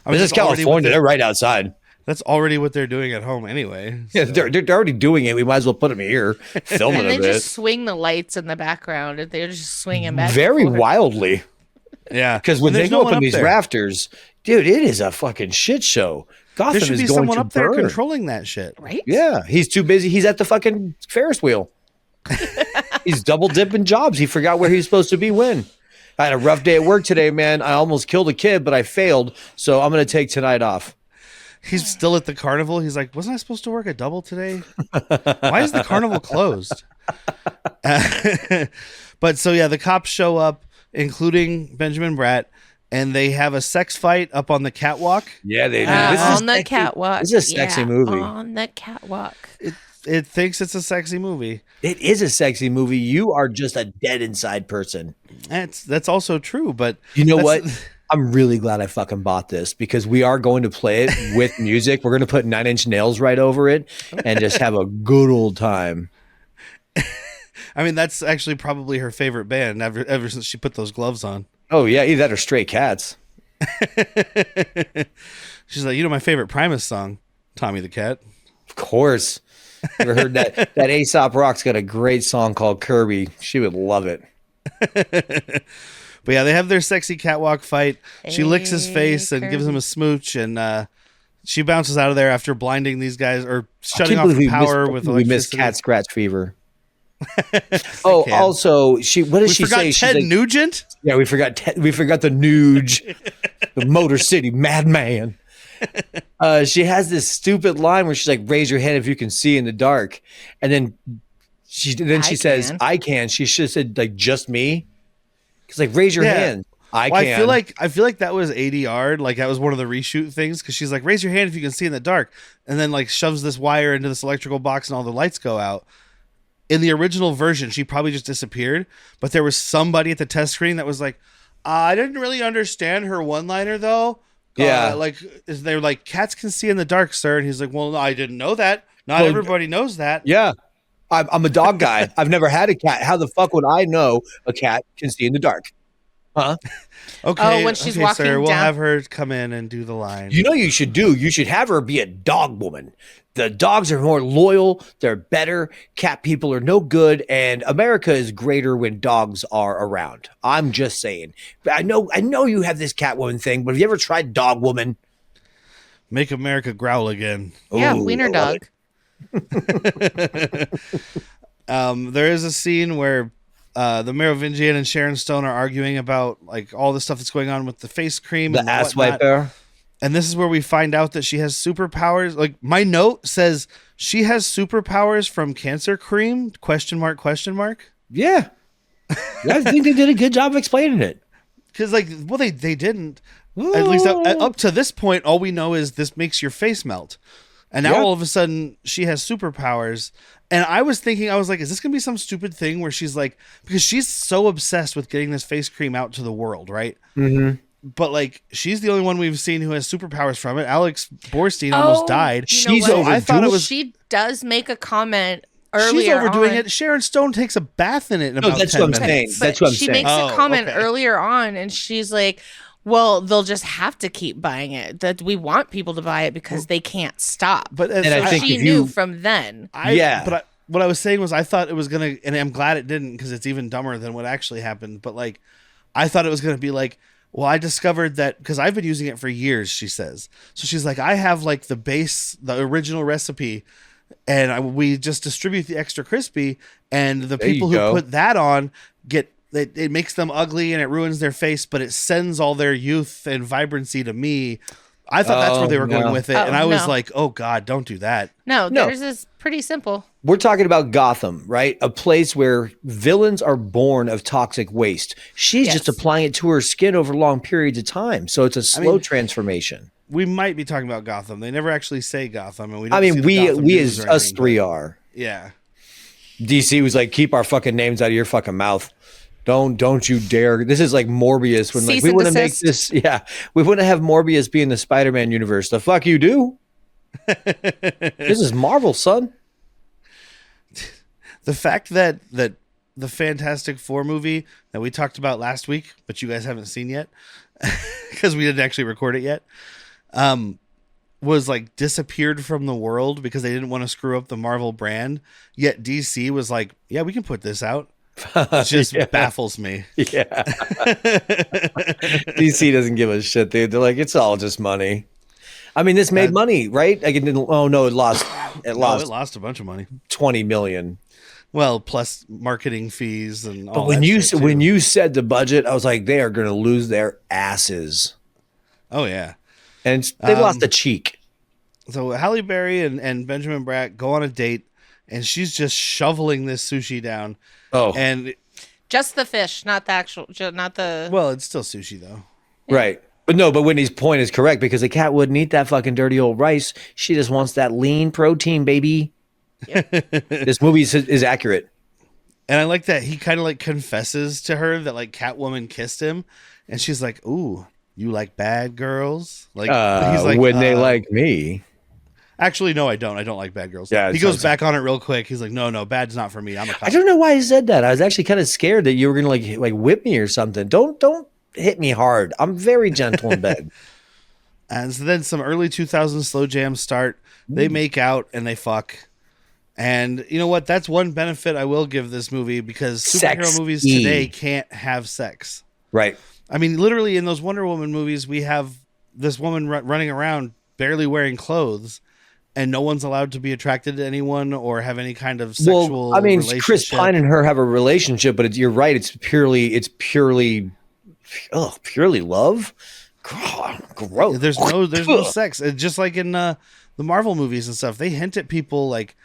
This is California. They're right outside. That's already what they're doing at home anyway. So. Yeah, they're already doing it. We might as well put them here, film it a bit. And they just swing the lights in the background. They're just swinging back very wildly. Yeah, because when they go up in these rafters, dude, it is a fucking shit show. Gotham there should be is going someone to up there burn. Controlling that shit, right? Yeah, he's too busy. He's at the fucking Ferris wheel. He's double dipping jobs. He forgot where he's supposed to be when. I had a rough day at work today, man. I almost killed a kid, but I failed. So I'm going to take tonight off. He's still at the carnival. He's like, wasn't I supposed to work a double today? Why is the carnival closed? But so, yeah, the cops show up, including Benjamin Bratt, and they have a sex fight up on the catwalk. Yeah, they do. On the catwalk. This is a sexy movie. On the catwalk. It thinks it's a sexy movie. It is a sexy movie. You are just a dead inside person. That's also true, but you know what? I'm really glad I fucking bought this because we are going to play it with music. We're going to put 9 Inch Nails right over it and just have a good old time. I mean, that's actually probably her favorite band ever since she put those gloves on. Oh, yeah. Either that or Stray Cats. She's like, my favorite Primus song. Tommy the Cat. Of course. You ever heard that Aesop Rock's got a great song called Kirby. She would love it. But yeah, they have their sexy catwalk fight. She licks his face and Kirby. gives him a smooch, and she bounces out of there after blinding these guys or shutting off the power with we missed electricity. cat scratch fever. Oh, also, what does she say? Ted She's like, Nugent? yeah, we forgot the Nuge, the Motor City madman. She has this stupid line where she's like, "Raise your hand if you can see in the dark," and then she says, can. "I can." She should have said like, "Just me," because like, raise your Yeah. hand. I Well, can. I feel like that was ADR. Like that was one of the reshoot things because she's like, "Raise your hand if you can see in the dark," and then like shoves this wire into this electrical box and all the lights go out. In the original version, she probably just disappeared, but there was somebody at the test screen that was like, "I didn't really understand her one-liner though." Yeah. They're like, "Cats can see in the dark, sir," and he's like, "Well, no, I didn't know that. Not everybody knows that." Yeah. I'm a dog guy. I've never had a cat. How the fuck would I know a cat can see in the dark? Huh? Okay. Oh, when she's okay, walking sir, we'll down- have her come in and do the line. You know, you should have her be a dog woman. The dogs are more loyal. They're better. Cat people are no good. And America is greater when dogs are around. I'm just saying. I know you have this Catwoman thing, but have you ever tried Dog Woman? Make America growl again. Yeah, Ooh, wiener I love dog. There is a scene where the Merovingian and Sharon Stone are arguing about like all the stuff that's going on with the face cream The and ass whatnot. wiper. And this is where we find out that she has superpowers. Like my note says she has superpowers from cancer cream? Question mark, question mark. Yeah. I think they did a good job of explaining it. Because like, well, they didn't. At least up to this point, all we know is this makes your face melt. And now Yeah. all of a sudden she has superpowers. And I was thinking, I was like, is this going to be some stupid thing where she's like, because she's so obsessed with getting this face cream out to the world, right? Mm-hmm. But like, she's the only one we've seen who has superpowers from it. Alex Borstein almost died. you know She's what? over. I thought it was. She does make a comment earlier. She's overdoing on. it. Sharon Stone takes a bath in it in about that's 10 what I'm minutes. saying. That's what I'm she saying. makes a Oh, comment okay. earlier on, and she's like, "Well, they'll just have to keep buying it. That we want people to buy it because they can't stop." But And I think she if knew you- from then. But what I was saying was I thought it was gonna, and I'm glad it didn't because it's even dumber than what actually happened. But like, I thought it was gonna be like, well, I discovered that because I've been using it for years. She says, so she's like, I have like the original recipe, and we just distribute the extra crispy, and the There you people who go. put that on get. It makes them ugly and it ruins their face, but it sends all their youth and vibrancy to me. I thought that's where they were going with it, and I was no. like, "Oh God, don't do that." No, No. theirs is pretty simple. We're talking about Gotham, right? A place where villains are born of toxic waste. She's just Yes. applying it to her skin over long periods of time. So it's a slow transformation. We might be talking about Gotham. They never actually say Gotham, and we. Don't I see mean, the we Gotham news as or us anything, three but- are. Yeah, DC was like, keep our fucking names out of your fucking mouth. Don't you dare. This is like Morbius when like Cease we and want to make desist. this. Yeah, we want to have Morbius be in the Spider-Man universe. The fuck you do? This is Marvel, son. the fact that the Fantastic Four movie that we talked about last week, but you guys haven't seen yet because we didn't actually record it yet, was like disappeared from the world because they didn't want to screw up the Marvel brand. Yet DC was like, "Yeah, we can put this out." It just baffles me. Yeah. DC doesn't give a shit, dude. They're like, it's all just money. I mean, this made money, right? Like it didn't. Oh no, it lost. It Oh, lost it lost a bunch of money. 20 million. Well, plus marketing fees and all But when that you shit, too. when you said the budget, I was like, they are going to lose their asses, oh yeah. and they lost a cheek. So Halle Berry and Benjamin Bratt go on a date, and she's just shoveling this sushi down. Oh, And Just the fish, not the actual, not the. well, it's still sushi though. right. But no, but Whitney's point is correct because the cat wouldn't eat that fucking dirty old rice. She just wants that lean protein, baby. This movie is accurate. And I like that he kind of like confesses to her that like Catwoman kissed him, and she's like, "Ooh, you like bad girls?" Like he's like, when they like me. Actually, no, I don't. I don't like bad girls. Yeah, it he goes sounds back on it real quick. He's like, "No, bad's not for me. I'm a cop." I don't know why he said that. I was actually kind of scared that you were gonna like whip me or something. Don't hit me hard. I'm very gentle in bed. And so then some early 2000s slow jams start. They make out and they fuck. And you know what? That's one benefit I will give this movie, because superhero movies today can't have sex. Right. I mean, literally in those Wonder Woman movies, we have this woman running around barely wearing clothes, and no one's allowed to be attracted to anyone or have any kind of sexual relationship. Chris Pine and her have a relationship, but you're right. It's purely love. God, gross. There's no sex. It's just like in the Marvel movies and stuff. They hint at people like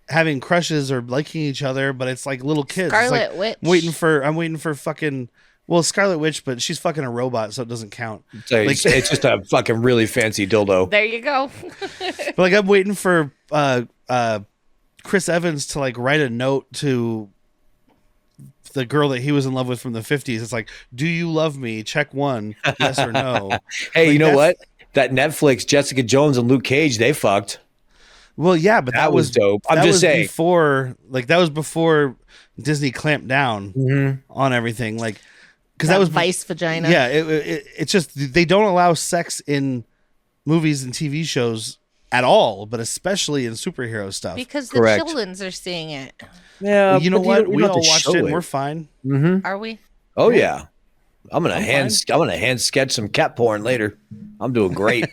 having crushes or liking each other, but it's like little kids. Scarlet Witch. I'm waiting for fucking. Well, Scarlet Witch, but she's fucking a robot, so it doesn't count. So it's just a fucking really fancy dildo. There you go. But like, I'm waiting for Chris Evans to like write a note to the girl that he was in love with from the 50s. It's like, do you love me? Check 1, yes or no. Hey, like, you know what? That Netflix, Jessica Jones and Luke Cage, they fucked. Well, yeah, but that was dope. I'm just saying. That was before Disney clamped down on everything. Like, because that was vice vagina. Yeah, it's just they don't allow sex in movies and TV shows at all, but especially in superhero stuff. Because the children's are seeing it. Yeah, you know what? We all watched it and we're fine. Mm-hmm. Are we? Oh yeah. I'm gonna hand sketch some cat porn later. I'm doing great.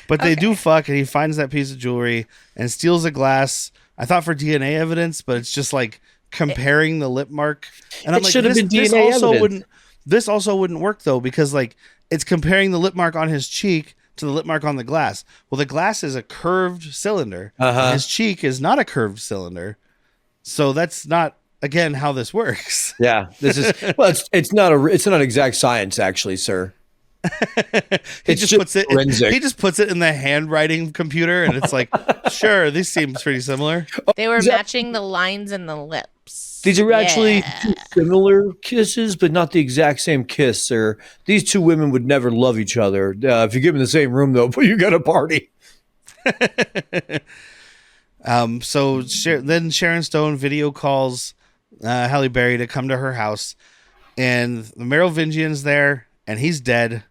But they do fuck, and he finds that piece of jewelry and steals a glass. I thought for DNA evidence, but it's just like comparing the lip mark. And I'm like, this also wouldn't work though, because like it's comparing the lip mark on his cheek to the lip mark on the glass. Well, the glass is a curved cylinder. His cheek is not a curved cylinder. So that's not, again, how this works. Yeah, this is it's not exact science, actually, sir. He just puts it in the handwriting computer, and it's like, sure, this seems pretty similar. They were matching the lines in the lips. These are actually two similar kisses, but not the exact same kiss, sir. These two women would never love each other. If you give them the same room, though, but you got a party. So then Sharon Stone video calls Halle Berry to come to her house, and the Merovingian's there, and he's dead,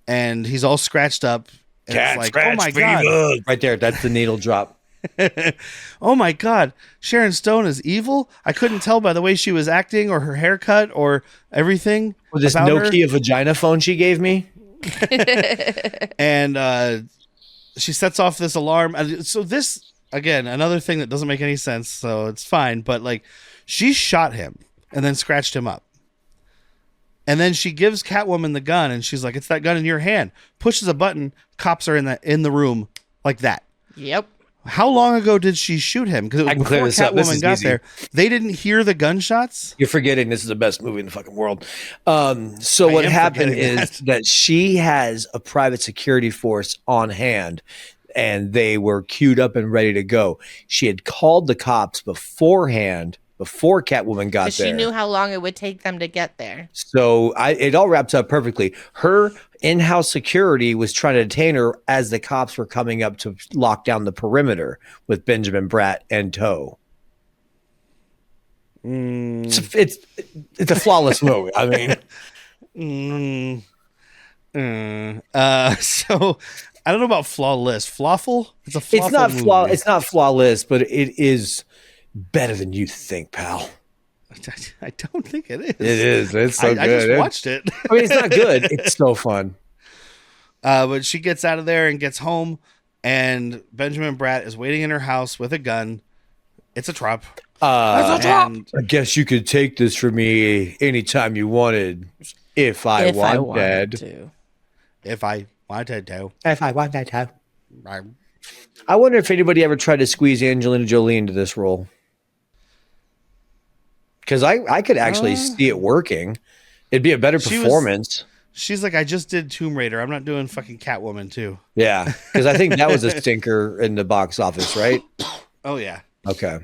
and he's all scratched up. And Cat it's like, scratch oh my God. God. Right there, that's the needle drop. Oh my God, Sharon Stone is evil. I couldn't tell by the way she was acting or her haircut or everything. With this Nokia vagina phone she gave me. And she sets off this alarm. So this, again, another thing that doesn't make any sense, so it's fine. But like, she shot him and then scratched him up. And then she gives Catwoman the gun, and she's like, "It's that gun in your hand." Pushes a button. Cops are in the room like that. Yep. How long ago did she shoot him? Because it was before Catwoman got there. They didn't hear the gunshots. You're forgetting this is the best movie in the fucking world. So what happened is that she has a private security force on hand, and they were queued up and ready to go. She had called the cops beforehand, before Catwoman got there. She knew how long it would take them to get there. So it all wraps up perfectly. Her in-house security was trying to detain her as the cops were coming up to lock down the perimeter with Benjamin Bratt in tow. It's a flawless movie. I mean, so I don't know about flawless. Flawful? It's not flawless, but it is better than you think, pal. I don't think it is. It is. It's so good. I just watched it. I mean, it's not good. It's so fun. But she gets out of there and gets home, and Benjamin Bratt is waiting in her house with a gun. It's a trap. I guess you could take this from me anytime you wanted, if I wanted to. If I wanted to. Right. I wonder if anybody ever tried to squeeze Angelina Jolie into this role. Because I could actually see it working. It'd be a better performance. She's like, I just did Tomb Raider. I'm not doing fucking Catwoman too. Yeah, because I think that was a stinker in the box office, right? Oh, yeah. Okay.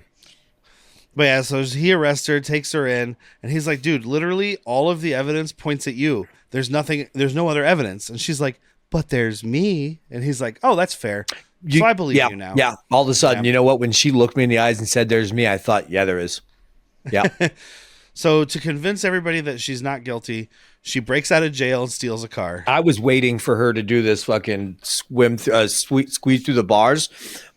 But yeah, so he arrests her, takes her in, and he's like, dude, literally all of the evidence points at you. There's no other evidence. And she's like, but there's me. And he's like, oh, that's fair. So I believe you now. Yeah. All of a sudden, you know what? When she looked me in the eyes and said, there's me, I thought, yeah, there is. Yeah. So to convince everybody that she's not guilty, She breaks out of jail and steals a car. I was waiting for her to do this fucking squeeze through the bars,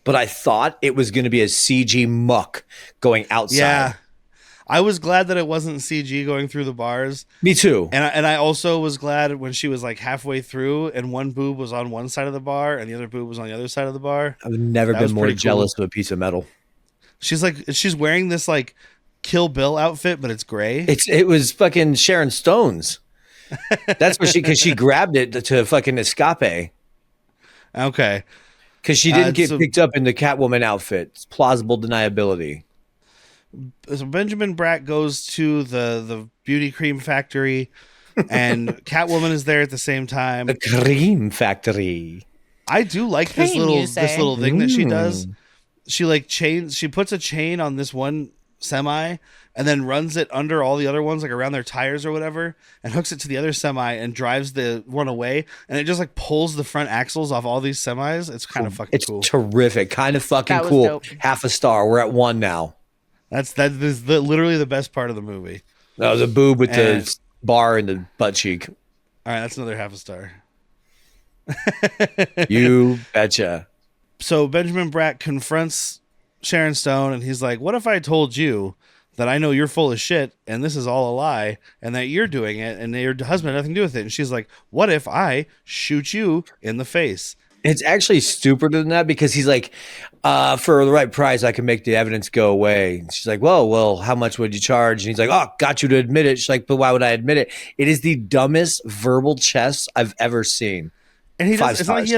but I thought it was going to be a CG muck going outside. Yeah. I was glad that it wasn't CG going through the bars. Me too. And I also was glad when she was like halfway through and one boob was on one side of the bar and the other boob was on the other side of the bar. I've never been more jealous of a piece of metal. She's wearing this like Kill Bill outfit, but it's gray. It was fucking Sharon Stone's. That's what because she grabbed it to fucking escape. Okay. Because she didn't get picked up in the Catwoman outfit. It's plausible deniability. So Benjamin Bratt goes to the beauty cream factory, and Catwoman is there at the same time. The cream factory. I do like this little thing that she does. She puts a chain on this one semi and then runs it under all the other ones, like around their tires or whatever, and hooks it to the other semi and drives the one away, and it just like pulls the front axles off all these semis. It's kind of fucking cool. It's terrific. Kind of fucking cool. Dope. Half a star. We're at 1 now. That is literally the best part of the movie. No, the boob with the bar and the butt cheek. All right, that's another half a star. You betcha. So Benjamin Bratt confronts Sharon Stone, and he's like, "What if I told you that I know you're full of shit, and this is all a lie, and that you're doing it, and that your husband had nothing to do with it?" And she's like, "What if I shoot you in the face?" It's actually stupider than that because he's like, for the right price, I can make the evidence go away. And she's like, well, how much would you charge? And he's like, oh, got you to admit it. She's like, but why would I admit it? It is the dumbest verbal chess I've ever seen. And he does. It's not like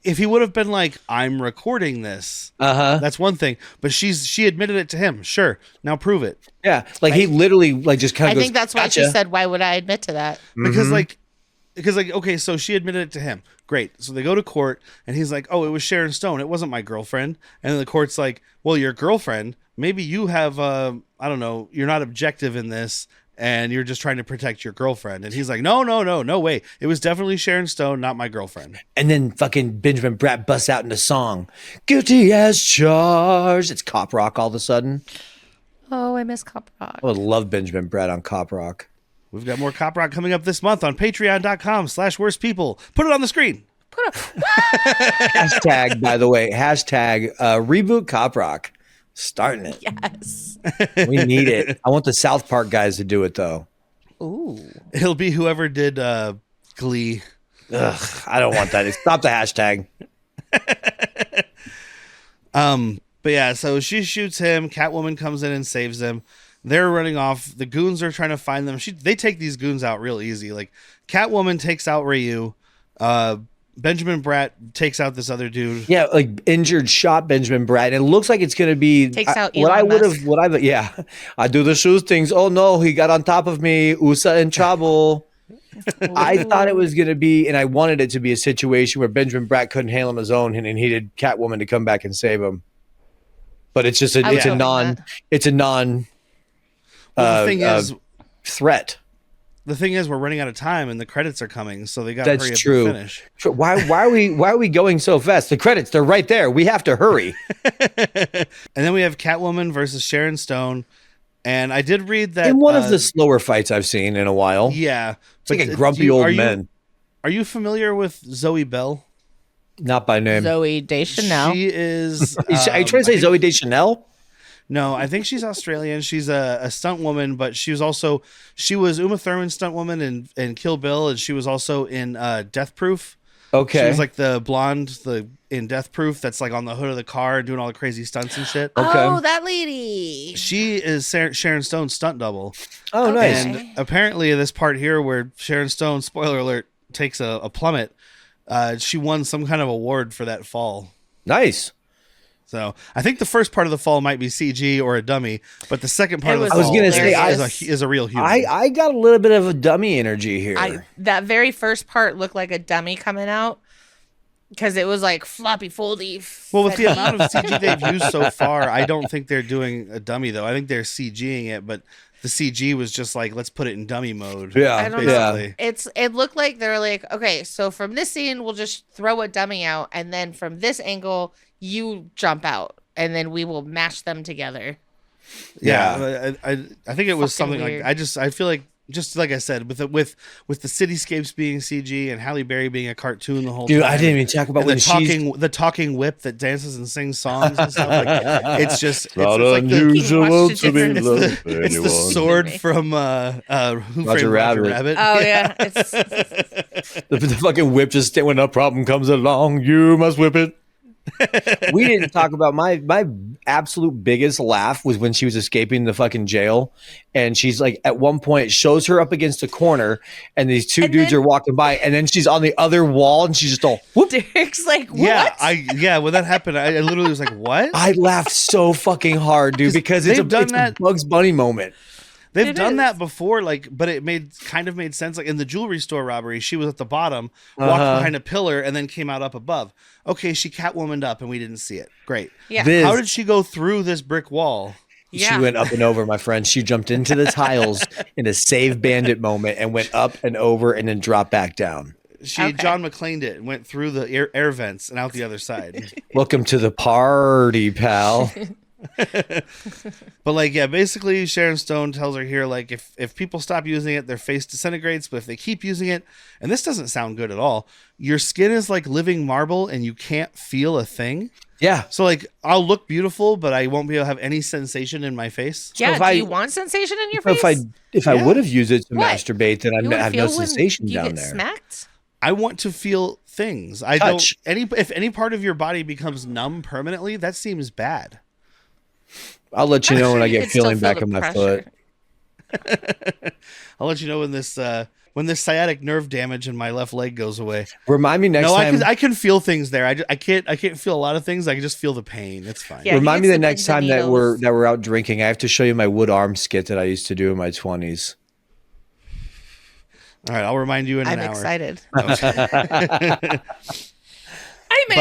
if he would have been like, I'm recording this, that's one thing. But she admitted it to him. Sure. Now prove it. Yeah. Like he literally like just kind of I think that's why she said, why would I admit to that? Because okay, so she admitted it to him. Great. So they go to court and he's like, oh, it was Sharon Stone. It wasn't my girlfriend. And then the court's like, well, your girlfriend, maybe you have, I don't know, you're not objective in this and you're just trying to protect your girlfriend. And he's like, no way. It was definitely Sharon Stone, not my girlfriend. And then fucking Benjamin Bratt busts out into song. Guilty as charged. It's cop rock all of a sudden. Oh, I miss Cop Rock. I would love Benjamin Bratt on cop rock. We've got more Cop Rock coming up this month on patreon.com/worstpeople. Put it on the screen. Hashtag, by the way, reboot Cop Rock. Starting it. Yes. We need it. I want the South Park guys to do it, though. Ooh. It'll be whoever did Glee. Ugh, I don't want that. Stop the hashtag. But yeah, so she shoots him. Catwoman comes in and saves him. They're running off. The goons are trying to find them. They take these goons out real easy. Like Catwoman takes out Ryu. Benjamin Bratt takes out this other dude. Yeah, like injured, shot Benjamin Bratt. It looks like it's going to be takes out I do the shoes things. Oh no, he got on top of me. USA in trouble. I thought it was going to be, and I wanted it to be a situation where Benjamin Bratt couldn't handle him his own and needed Catwoman to come back and save him. But it's just a non. Well, the thing is, threat. The thing is, we're running out of time, and the credits are coming, so they got to hurry up true. and finish. Why are we going so fast? The credits, they're right there. We have to hurry. And then we have Catwoman versus Sharon Stone, and I did read that in one of the slower fights I've seen in a while. Yeah, it's like a grumpy old man. Are you familiar with Zoe Bell? Not by name. Zoe Deschanel. She is. Are you trying to say Zoe Deschanel? No, I think she's Australian. She's a stunt woman, but she was Uma Thurman's stunt woman in Kill Bill, and she was also in Death Proof. Okay. She was like the blonde in Death Proof that's like on the hood of the car doing all the crazy stunts and shit. Okay. Oh, that lady. She is Sharon Stone's stunt double. Oh, nice. And apparently this part here where Sharon Stone, spoiler alert, takes a plummet, she won some kind of award for that fall. Nice. So I think the first part of the fall might be CG or a dummy, but the second part of the fall is a real human. I got a little bit of a dummy energy here. That very first part looked like a dummy coming out because it was like floppy, foldy. Well, with the amount of CG they've used so far, I don't think they're doing a dummy though. I think they're CGing it, but the CG was just like, let's put it in dummy mode. Yeah, I don't know. It looked like they're like, okay, so from this scene, we'll just throw a dummy out, and then from this angle, you jump out, and then we will mash them together. Yeah. I think it was something weird. Like I feel like just like I said, with the cityscapes being CG and Halle Berry being a cartoon the whole Dude, time. I didn't even talk about and when the talking whip that dances and sings songs and stuff. Like it's just not it's like unusual to be loved it's the sword from Who Roger Framed Roger Rabbit. Oh yeah, it's the fucking whip just when a problem comes along, you must whip it. We didn't talk about my absolute biggest laugh was when she was escaping the fucking jail, and she's like at one point shows her up against a corner, and these two dudes are walking by, and then she's on the other wall, and she's just all whoop. Derrick's like, what? Yeah, when that happened, I literally was like, what? I laughed so fucking hard, dude, because it's a Bugs Bunny moment. They've done that before, like, but it made sense. Like in the jewelry store robbery, she was at the bottom, walked behind a pillar, and then came out up above. Okay, she Catwomaned up, and we didn't see it. Great. Yeah. How did she go through this brick wall? Yeah. She went up and over, my friend. She jumped into the tiles in a Save Bandit moment and went up and over and then dropped back down. She John McClaned it and went through the air vents and out the other side. Welcome to the party, pal. But like, yeah, basically Sharon Stone tells her here, like, if people stop using it, their face disintegrates, but if they keep using it, and this doesn't sound good at all, your skin is like living marble and you can't feel a thing. Yeah. So like, I'll look beautiful, but I won't be able to have any sensation in my face. Yeah. So Do you want sensation in your face? If I would have used it to masturbate, then You I have no feel when sensation you down get there. Smacked? I want to feel things. I Touch. don't if any part of your body becomes numb permanently, that seems bad. I'll let you know when I get still feeling feel back the in my pressure. foot. I'll let you know when this sciatic nerve damage in my left leg goes away. Remind me next time. I can feel things there. I can't feel a lot of things. I can just feel the pain. It's fine. Yeah, Remind me he the gets next time that needles. we're out drinking. I have to show you my wood arm skit that I used to do in my 20s. All right, I'll remind you in an I'm hour. excited. But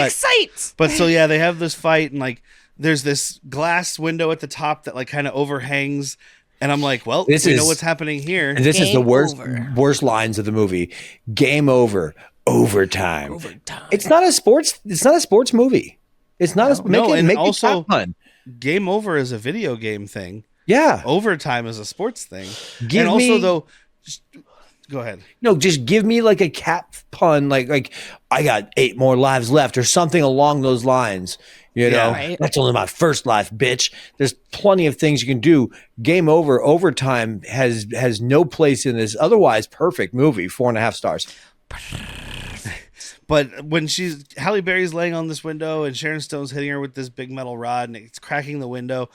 excited. But so yeah, they have this fight and like there's this glass window at the top that like kind of overhangs, and I'm like, well, we know what's happening here. And this is the Game worst lines of the movie. Game over. Overtime. It's not a sports movie. It's not make a also cat pun. Game over is a video game thing. Yeah. Overtime is a sports thing. Go ahead. No, just give me like a cat pun, like I got 8 more lives left or something along those lines. You know, right. That's only my first life, bitch. There's plenty of things you can do. Game over. Overtime has no place in this otherwise perfect movie. 4.5 stars. But when Halle Berry's laying on this window and Sharon Stone's hitting her with this big metal rod and it's cracking the window,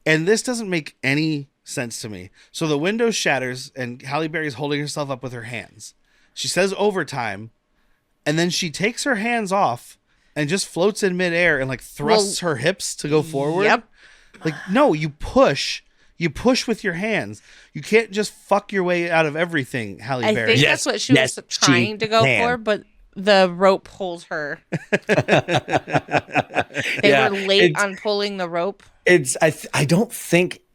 and this doesn't make any sense to me. So the window shatters and Halle Berry's holding herself up with her hands. She says overtime, and then she takes her hands off and just floats in midair and like thrusts her hips to go forward. Yep. Like, no, you push with your hands. You can't just fuck your way out of everything, Halle I Berry. think that's what she was trying to go for, but the rope pulls her. They were late on pulling the rope.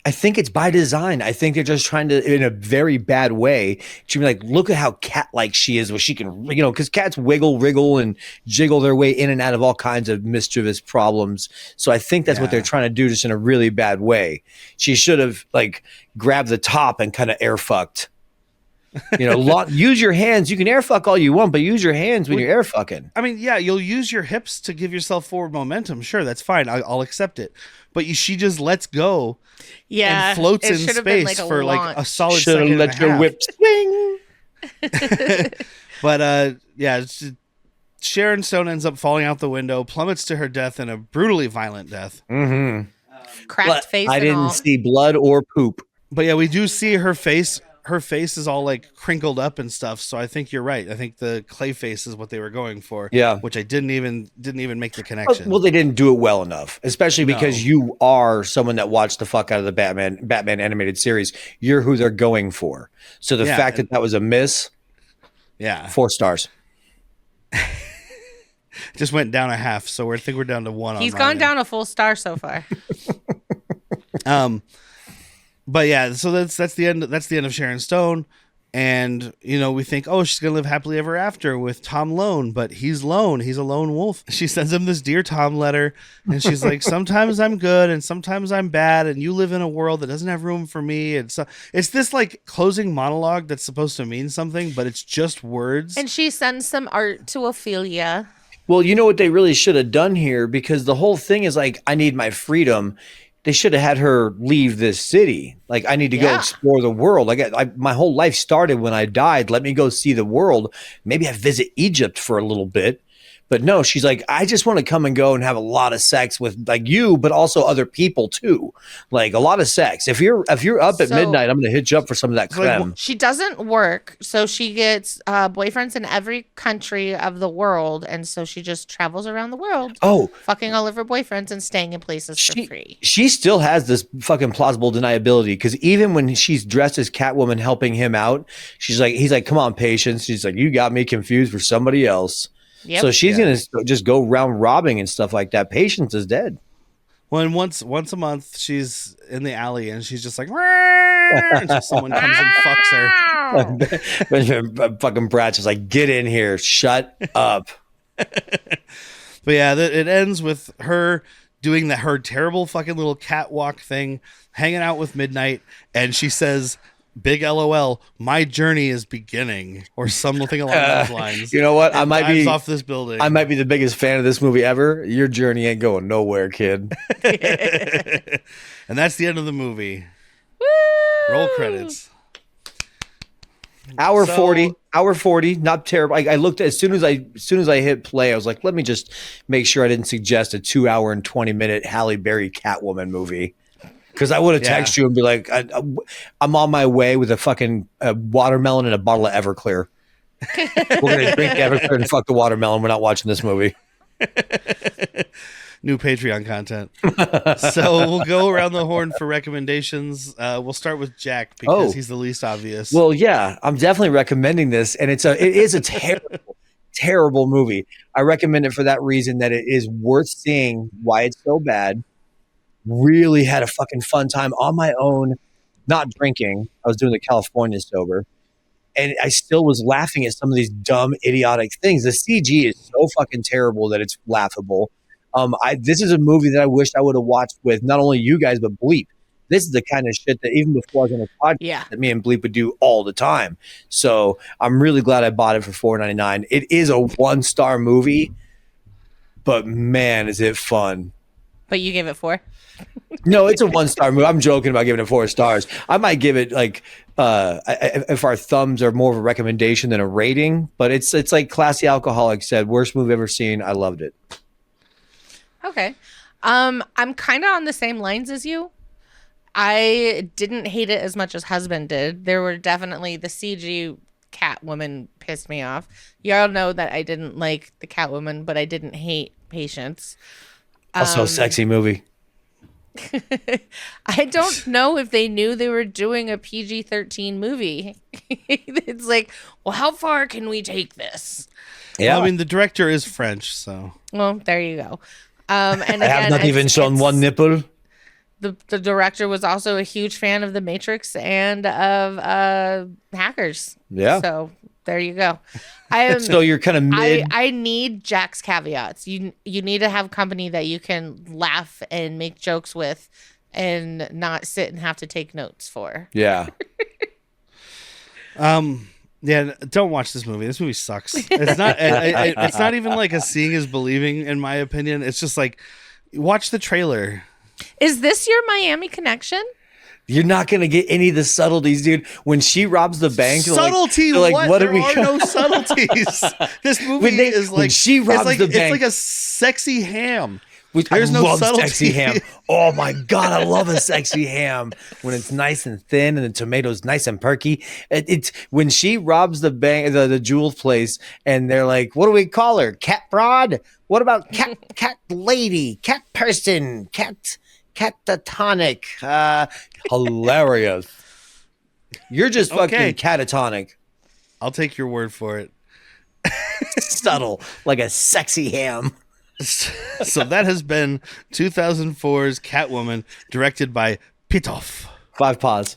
I think it's by design. I think they're just trying to, in a very bad way, to be like, look at how cat-like she is, where she can, because cats wiggle, wriggle, and jiggle their way in and out of all kinds of mischievous problems. So I think that's what they're trying to do, just in a really bad way. She should have like grabbed the top and kind of air fucked. Use your hands. You can air fuck all you want, but use your hands when you're air fucking. I mean, yeah, you'll use your hips to give yourself forward momentum. Sure, that's fine. I'll accept it. But she just lets go, and floats in space for like a solid second and a half. Your whip swing. But Sharon Stone ends up falling out the window, plummets to her death in a brutally violent death. Mm-hmm. Cracked face. I didn't see blood or poop. But yeah, we do see her face. Her face is all like crinkled up and stuff. So I think you're right. I think the clay face is what they were going for. Yeah, which I didn't even make the connection. Well, they didn't do it well enough, especially because you are someone that watched the fuck out of the Batman animated series. You're who they're going for. So the fact that was a miss. Yeah, 4 stars. Just went down a half, so I think we're down to 1. He's gone down a full star so far. But yeah, so that's the end. That's the end of Sharon Stone. And, we think, oh, she's going to live happily ever after with Tom Lone, but he's lone. He's a lone wolf. She sends him this Dear Tom letter, and she's like, sometimes I'm good and sometimes I'm bad, and you live in a world that doesn't have room for me. And so it's this like closing monologue that's supposed to mean something, but it's just words. And she sends some art to Ophelia. Well, you know what they really should have done here, because the whole thing is like, I need my freedom. They should have had her leave this city. Like, I need to go explore the world. Like, my whole life started when I died. Let me go see the world. Maybe I visit Egypt for a little bit. But no, she's like, I just want to come and go and have a lot of sex with like you, but also other people too. Like a lot of sex. If you're up at midnight, I'm going to hit you up for some of that creme. She doesn't work, so she gets boyfriends in every country of the world, and so she just travels around the world. Oh, fucking all of her boyfriends and staying in places for free. She still has this fucking plausible deniability, because even when she's dressed as Catwoman helping him out, he's like, come on, Patience. She's like, you got me confused for somebody else. Yep. So she's going to just go around robbing and stuff like that. Patience is dead. Well, and once a month, she's in the alley and she's just like, until someone comes and fucks her. Fucking Brat's just like, get in here. Shut up. But yeah, it ends with her doing her terrible fucking little catwalk thing, hanging out with Midnight. And she says, big LOL, my journey is beginning, or something along those lines. You know what? I might be off this building. I might be the biggest fan of this movie ever. Your journey ain't going nowhere, kid. And that's the end of the movie. Woo! Roll credits. Hour 40, not terrible. I looked as soon as I hit play, I was like, let me just make sure I didn't suggest a 2 hour and 20-minute Halle Berry Catwoman movie. Because I would have texted you and be like, I'm on my way with a fucking watermelon and a bottle of Everclear. We're going to drink the Everclear and fuck the watermelon. We're not watching this movie. New Patreon content. So we'll go around the horn for recommendations. We'll start with Jack because he's the least obvious. Well, yeah, I'm definitely recommending this. And it is a terrible, terrible movie. I recommend it for that reason, that it is worth seeing why it's so bad. Really had a fucking fun time on my own, not drinking. I was doing the California sober, and I still was laughing at some of these dumb, idiotic things. The CG is so fucking terrible that it's laughable. This is a movie that I wished I would have watched with not only you guys, but Bleep. This is the kind of shit that even before I was on a podcast that me and Bleep would do all the time. So I'm really glad I bought it for $4.99. It is a 1-star movie, but man, is it fun. But you gave it 4? No, it's a 1-star movie. I'm joking about giving it 4 stars. I might give it like if our thumbs are more of a recommendation than a rating, but it's like Classy Alcoholic said, worst movie ever seen. I loved it. Okay. I'm kind of on the same lines as you. I didn't hate it as much as husband did. There were definitely the CG Catwoman pissed me off. Y'all know that I didn't like the Catwoman, but I didn't hate Patience. Also a sexy movie. I don't know if they knew they were doing a PG-13 movie. It's like, well, how far can we take this? Yeah, well, I mean, the director is French, so. Well, there you go. And again, I have not even shown one nipple. The director was also a huge fan of The Matrix and of Hackers. Yeah. So there you go. So you're kind of mid. I need Jack's caveats. You need to have company that you can laugh and make jokes with, and not sit and have to take notes for. Yeah. Yeah. Don't watch this movie. This movie sucks. It's not. It's not even like a seeing is believing, in my opinion. It's just like, watch the trailer. Is this your Miami connection? You're not going to get any of the subtleties, dude. When she robs the bank, subtlety. What there are no subtleties. This movie is like, when she robs the bank, it's like a sexy ham. There's no subtlety. Sexy ham. Oh my god, I love a sexy ham when it's nice and thin and the tomato's nice and perky. It's when she robs the bank, the jewel place, and they're like, "What do we call her? Cat broad? What about cat lady? Cat person? Catatonic? Hilarious. You're just fucking catatonic. I'll take your word for it. Subtle, like a sexy ham. So that has been 2004's Catwoman, directed by Pitof. 5 paws.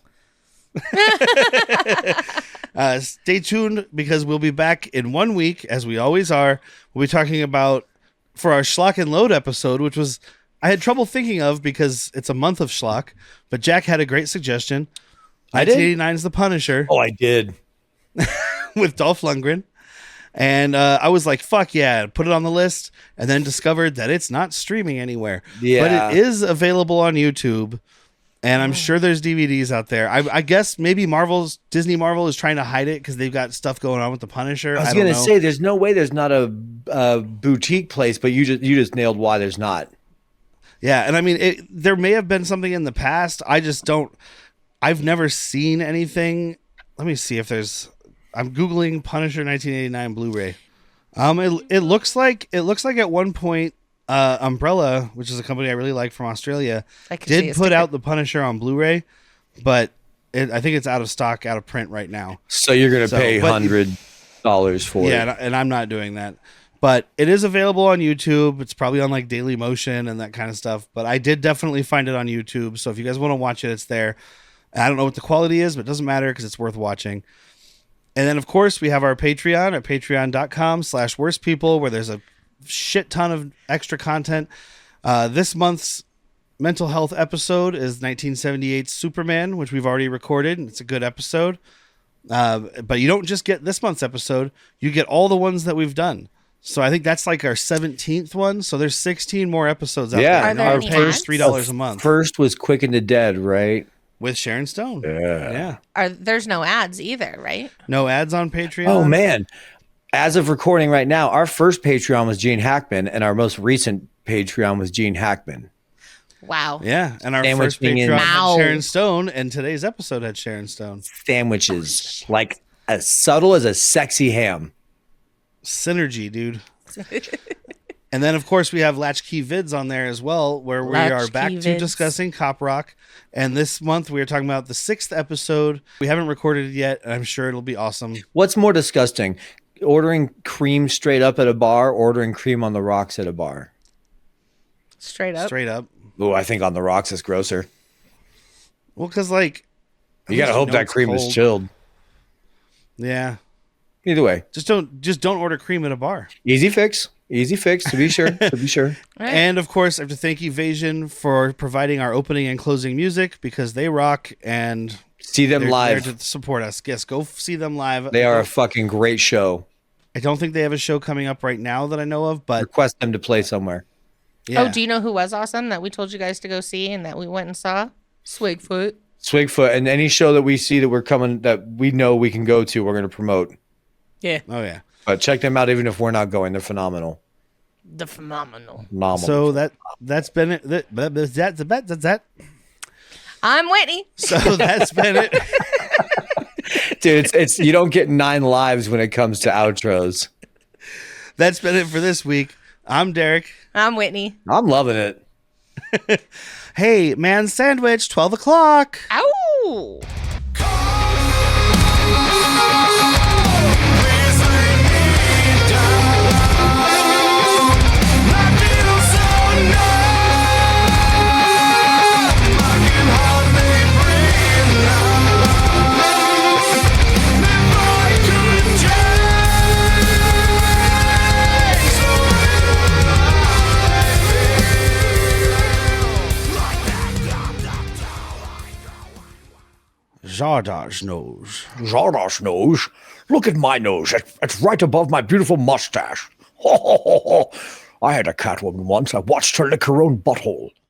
Stay tuned because we'll be back in 1 week, as we always are. We'll be talking about, for our Schlock and Load episode, which was, I had trouble thinking of because it's a month of Schlock, but Jack had a great suggestion. I did? 1989's The Punisher Oh, I did. with Dolph Lundgren. And I was like, fuck yeah, put it on the list, and then discovered that it's not streaming anywhere. Yeah. But it is available on YouTube, and I'm sure there's DVDs out there. I guess maybe Disney Marvel is trying to hide it because they've got stuff going on with The Punisher. I was going to say, there's no way there's not a boutique place, but you just nailed why there's not. Yeah, and I mean, there may have been something in the past. I've never seen anything. Let me see if there's... I'm Googling Punisher 1989 Blu-ray. It looks like at one point, Umbrella, which is a company I really like from Australia, did put out the Punisher on Blu-ray, but I think it's out of stock, out of print right now. So you're going to pay $100 for it. Yeah, and I'm not doing that. But it is available on YouTube. It's probably on like Daily Motion and that kind of stuff. But I did definitely find it on YouTube. So if you guys want to watch it, it's there. I don't know what the quality is, but it doesn't matter because it's worth watching. And then, of course, we have our Patreon at patreon.com/worstpeople, where there's a shit ton of extra content. This month's mental health episode is 1978's Superman, which we've already recorded. And it's a good episode. But you don't just get this month's episode. You get all the ones that we've done. So I think that's like our 17th one. So there's 16 more episodes out there. Are there Our any first ads? $3 a month. First was Quick and the Dead, right? With Sharon Stone. Yeah. There's no ads either, right? No ads on Patreon. Oh, man. As of recording right now, our first Patreon was Gene Hackman, and our most recent Patreon was Gene Hackman. Wow. Yeah, and our Sandwich first being in- Patreon had Wow. Sharon Stone, and today's episode had Sharon Stone. Sandwiches. Like as subtle as a sexy ham. Synergy, dude. And then, of course, we have Latchkey Vids on there as well, where we are Latchkey back to Vids. discussing Cop Rock. And this month, we are talking about the 6th episode. We haven't recorded it yet, and I'm sure it'll be awesome. What's more disgusting? Ordering cream straight up at a bar, or ordering cream on the rocks at a bar? Straight up. Straight up. Oh, I think on the rocks is grosser. Well, because, like... You gotta hope that it's cream is cold. chilled. Yeah. Either way, Just don't order cream at a bar. easy fix. Easy fix, to be sure. To be sure. Right. And of course, I have to thank Evasion for providing our opening and closing music because they rock and See them they're live. there to support us. Yes, go see them live. They are a fucking great show. I don't think they have a show coming up right now that I know of, but Request them to play somewhere. yeah. Oh, do you know who was awesome that we told you guys to go see and that we went and saw? Swigfoot. Swigfoot, and any show that we see that we're coming, that we know we can go to, we're going to promote. Yeah. Oh yeah. But check them out even if we're not going. They're phenomenal. The phenomenal. Phenomenal. So that's been it. That. I'm Whitney. So that's been it. Dude, it's you don't get 9 lives when it comes to outros. That's been it for this week. I'm Derrick. I'm Whitney. I'm loving it. Hey, man, sandwich, 12 o'clock. Ow! Zardoz nose. Zardoz nose. Look at my nose. It's right above my beautiful mustache. I had a Catwoman once. I watched her lick her own butthole.